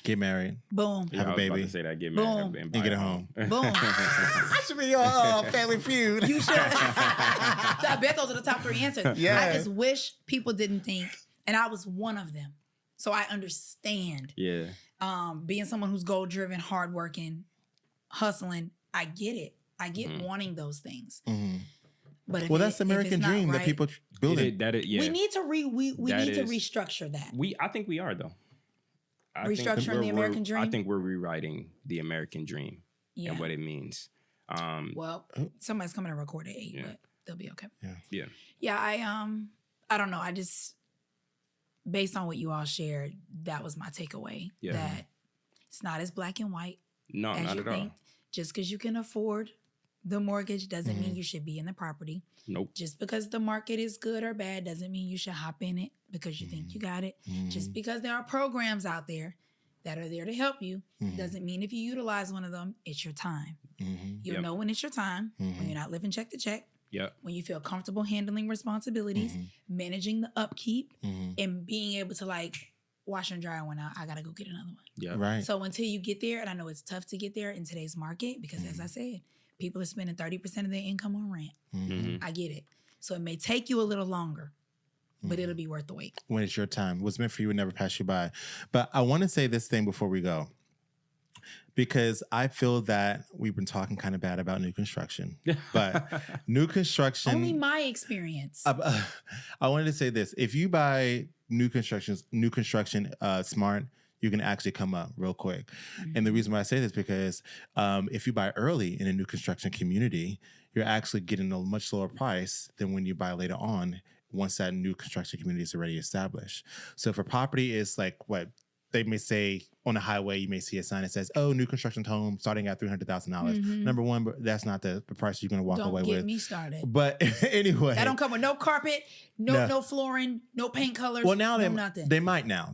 [SPEAKER 1] Get married.
[SPEAKER 2] Boom.
[SPEAKER 1] Have a
[SPEAKER 3] I was
[SPEAKER 1] baby.
[SPEAKER 3] about to say that. Get
[SPEAKER 2] Boom.
[SPEAKER 3] married
[SPEAKER 1] And get a home.
[SPEAKER 2] Boom.
[SPEAKER 1] I should be your Family Feud.
[SPEAKER 2] You should. I bet those are the top 3 answers.
[SPEAKER 1] Yeah.
[SPEAKER 2] I just wish people didn't think, and I was one of them. So I understand.
[SPEAKER 3] Yeah.
[SPEAKER 2] Being someone who's goal driven, hardworking, hustling, I get it. I get wanting those things.
[SPEAKER 1] Mhm.
[SPEAKER 2] But if
[SPEAKER 1] Well, that's the
[SPEAKER 2] if it's
[SPEAKER 1] American
[SPEAKER 2] not
[SPEAKER 1] dream that
[SPEAKER 2] right-
[SPEAKER 1] people building.
[SPEAKER 3] Yeah.
[SPEAKER 2] We need to restructure that.
[SPEAKER 3] I think we are though.
[SPEAKER 2] Restructuring the American dream.
[SPEAKER 3] I think we're rewriting the American dream and what it means.
[SPEAKER 2] Well, somebody's coming to record at 8, but they'll be okay.
[SPEAKER 3] Yeah.
[SPEAKER 2] I don't know. I just, based on what you all shared, that was my takeaway.
[SPEAKER 3] Yeah.
[SPEAKER 2] That it's not as black and white
[SPEAKER 3] No,
[SPEAKER 2] as
[SPEAKER 3] not
[SPEAKER 2] you
[SPEAKER 3] at
[SPEAKER 2] think.
[SPEAKER 3] all.
[SPEAKER 2] Just because you can afford the mortgage doesn't mean you should be in the property.
[SPEAKER 3] Nope.
[SPEAKER 2] Just because the market is good or bad doesn't mean you should hop in it because you think you got it. Just because there are programs out there that are there to help you doesn't mean if you utilize one of them, it's your time. You'll know when it's your time, when you're not living check to check, when you feel comfortable handling responsibilities, managing the upkeep, and being able to like wash and dry when I got to go get another one.
[SPEAKER 3] Yeah.
[SPEAKER 1] Right.
[SPEAKER 2] So until you get there, and I know it's tough to get there in today's market because as I said, people are spending 30% of their income on rent. I get it. So it may take you a little longer, but it'll be worth the wait.
[SPEAKER 1] When it's your time. What's meant for you will never pass you by. But I want to say this thing before we go, because I feel that we've been talking kind of bad about new construction. But new construction...
[SPEAKER 2] Only my experience.
[SPEAKER 1] I wanted to say this. If you buy new construction smart, you can actually come up real quick. And the reason why I say this is because if you buy early in a new construction community, you're actually getting a much lower price than when you buy later on once that new construction community is already established. So if a property is like what they may say on a highway, you may see a sign that says, "Oh, new construction home starting at $300,000." Number one, but that's not the price you're going to walk away with.
[SPEAKER 2] Don't get me started.
[SPEAKER 1] But anyway,
[SPEAKER 2] that don't come with no carpet, no flooring, no paint colors.
[SPEAKER 1] Well, now
[SPEAKER 2] nothing.
[SPEAKER 1] They might now.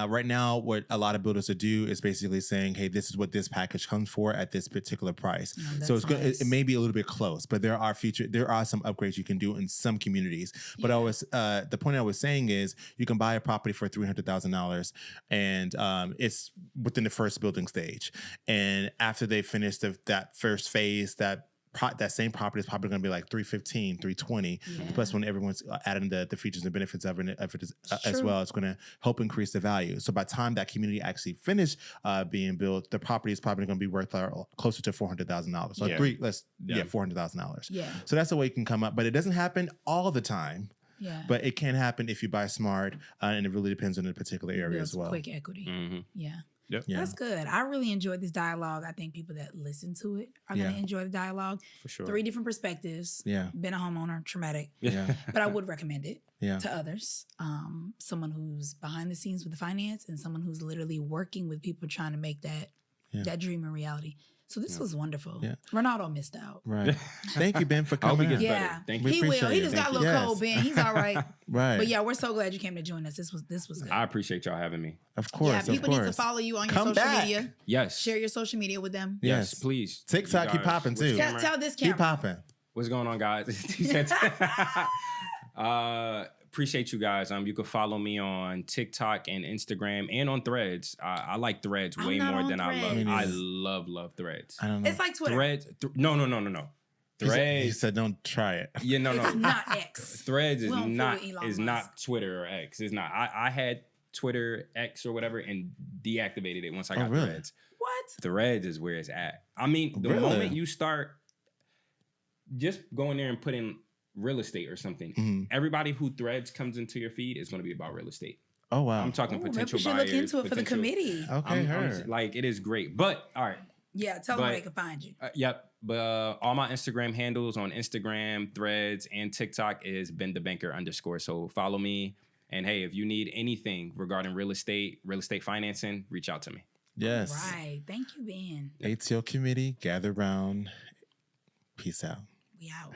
[SPEAKER 1] Right now, what a lot of builders will do is basically saying, "Hey, this is what this package comes for at this particular price." So it's good. It may be a little bit close, but there are some upgrades you can do in some communities. But the point I was saying is, you can buy a property for $300,000, and it's within the first building stage. And after they finish that first phase, that same property is probably going to be like $315, $320. Plus, when everyone's adding the features and benefits of it as well, it's going to help increase the value. So by the time that community actually finished being built, the property is probably going to be worth closer to $400,000. So $400,000.
[SPEAKER 2] Yeah.
[SPEAKER 1] So that's the way it can come up, but it doesn't happen all the time.
[SPEAKER 2] Yeah.
[SPEAKER 1] But it can happen if you buy smart, and it really depends on the particular area as well.
[SPEAKER 2] Quick equity. Yeah.
[SPEAKER 3] Yep.
[SPEAKER 1] Yeah.
[SPEAKER 2] That's good. I really enjoyed this dialogue. I think people that listen to it are going to enjoy the dialogue.
[SPEAKER 3] For sure.
[SPEAKER 2] 3 different perspectives.
[SPEAKER 1] Yeah.
[SPEAKER 2] Been a homeowner, traumatic.
[SPEAKER 1] Yeah.
[SPEAKER 2] But I would recommend it
[SPEAKER 1] to
[SPEAKER 2] others. Someone who's behind the scenes with the finance and someone who's literally working with people trying to make that dream a reality. So this was wonderful. Yeah. Ronaldo missed out.
[SPEAKER 1] Right. Thank you, Ben, for coming.
[SPEAKER 2] Yeah.
[SPEAKER 3] Thank
[SPEAKER 2] you. He will. He just got a little cold, Ben. He's all right.
[SPEAKER 1] Right.
[SPEAKER 2] But yeah, we're so glad you came to join us. This was good.
[SPEAKER 3] I appreciate y'all having me.
[SPEAKER 1] Of course.
[SPEAKER 2] Yeah, people need to follow you on your social media.
[SPEAKER 3] Yes.
[SPEAKER 2] Share your social media with them.
[SPEAKER 3] Yes, please.
[SPEAKER 1] TikTok keep popping too.
[SPEAKER 2] Tell this camera.
[SPEAKER 1] Keep popping.
[SPEAKER 3] What's going on, guys? Appreciate you guys. You can follow me on TikTok and Instagram and on Threads. I like Threads way more than I love Threads.
[SPEAKER 1] I don't know.
[SPEAKER 2] It's like Twitter.
[SPEAKER 3] Threads. No. Threads.
[SPEAKER 1] He said, "Don't try it."
[SPEAKER 3] Yeah, no.
[SPEAKER 2] It's not X.
[SPEAKER 3] Threads is not Twitter or X. It's not. I had Twitter, X, or whatever, and deactivated it once I got Threads.
[SPEAKER 2] What?
[SPEAKER 3] Threads is where it's at. I mean, the moment you start just going there and putting real estate or something, everybody who Threads comes into your feed is going to be about real estate.
[SPEAKER 1] Oh wow!
[SPEAKER 3] I'm talking potential
[SPEAKER 2] buyers. We should look into it for the committee.
[SPEAKER 1] Okay,
[SPEAKER 3] like it is great, but all right.
[SPEAKER 2] Yeah, tell them where they can find you.
[SPEAKER 3] Yep. But all my Instagram handles on Instagram, Threads, and TikTok is BenTheBanker_. So follow me. And hey, if you need anything regarding real estate financing, reach out to me.
[SPEAKER 1] Yes.
[SPEAKER 2] All right. Thank you, Ben.
[SPEAKER 1] ATL committee, gather round. Peace out.
[SPEAKER 2] We out.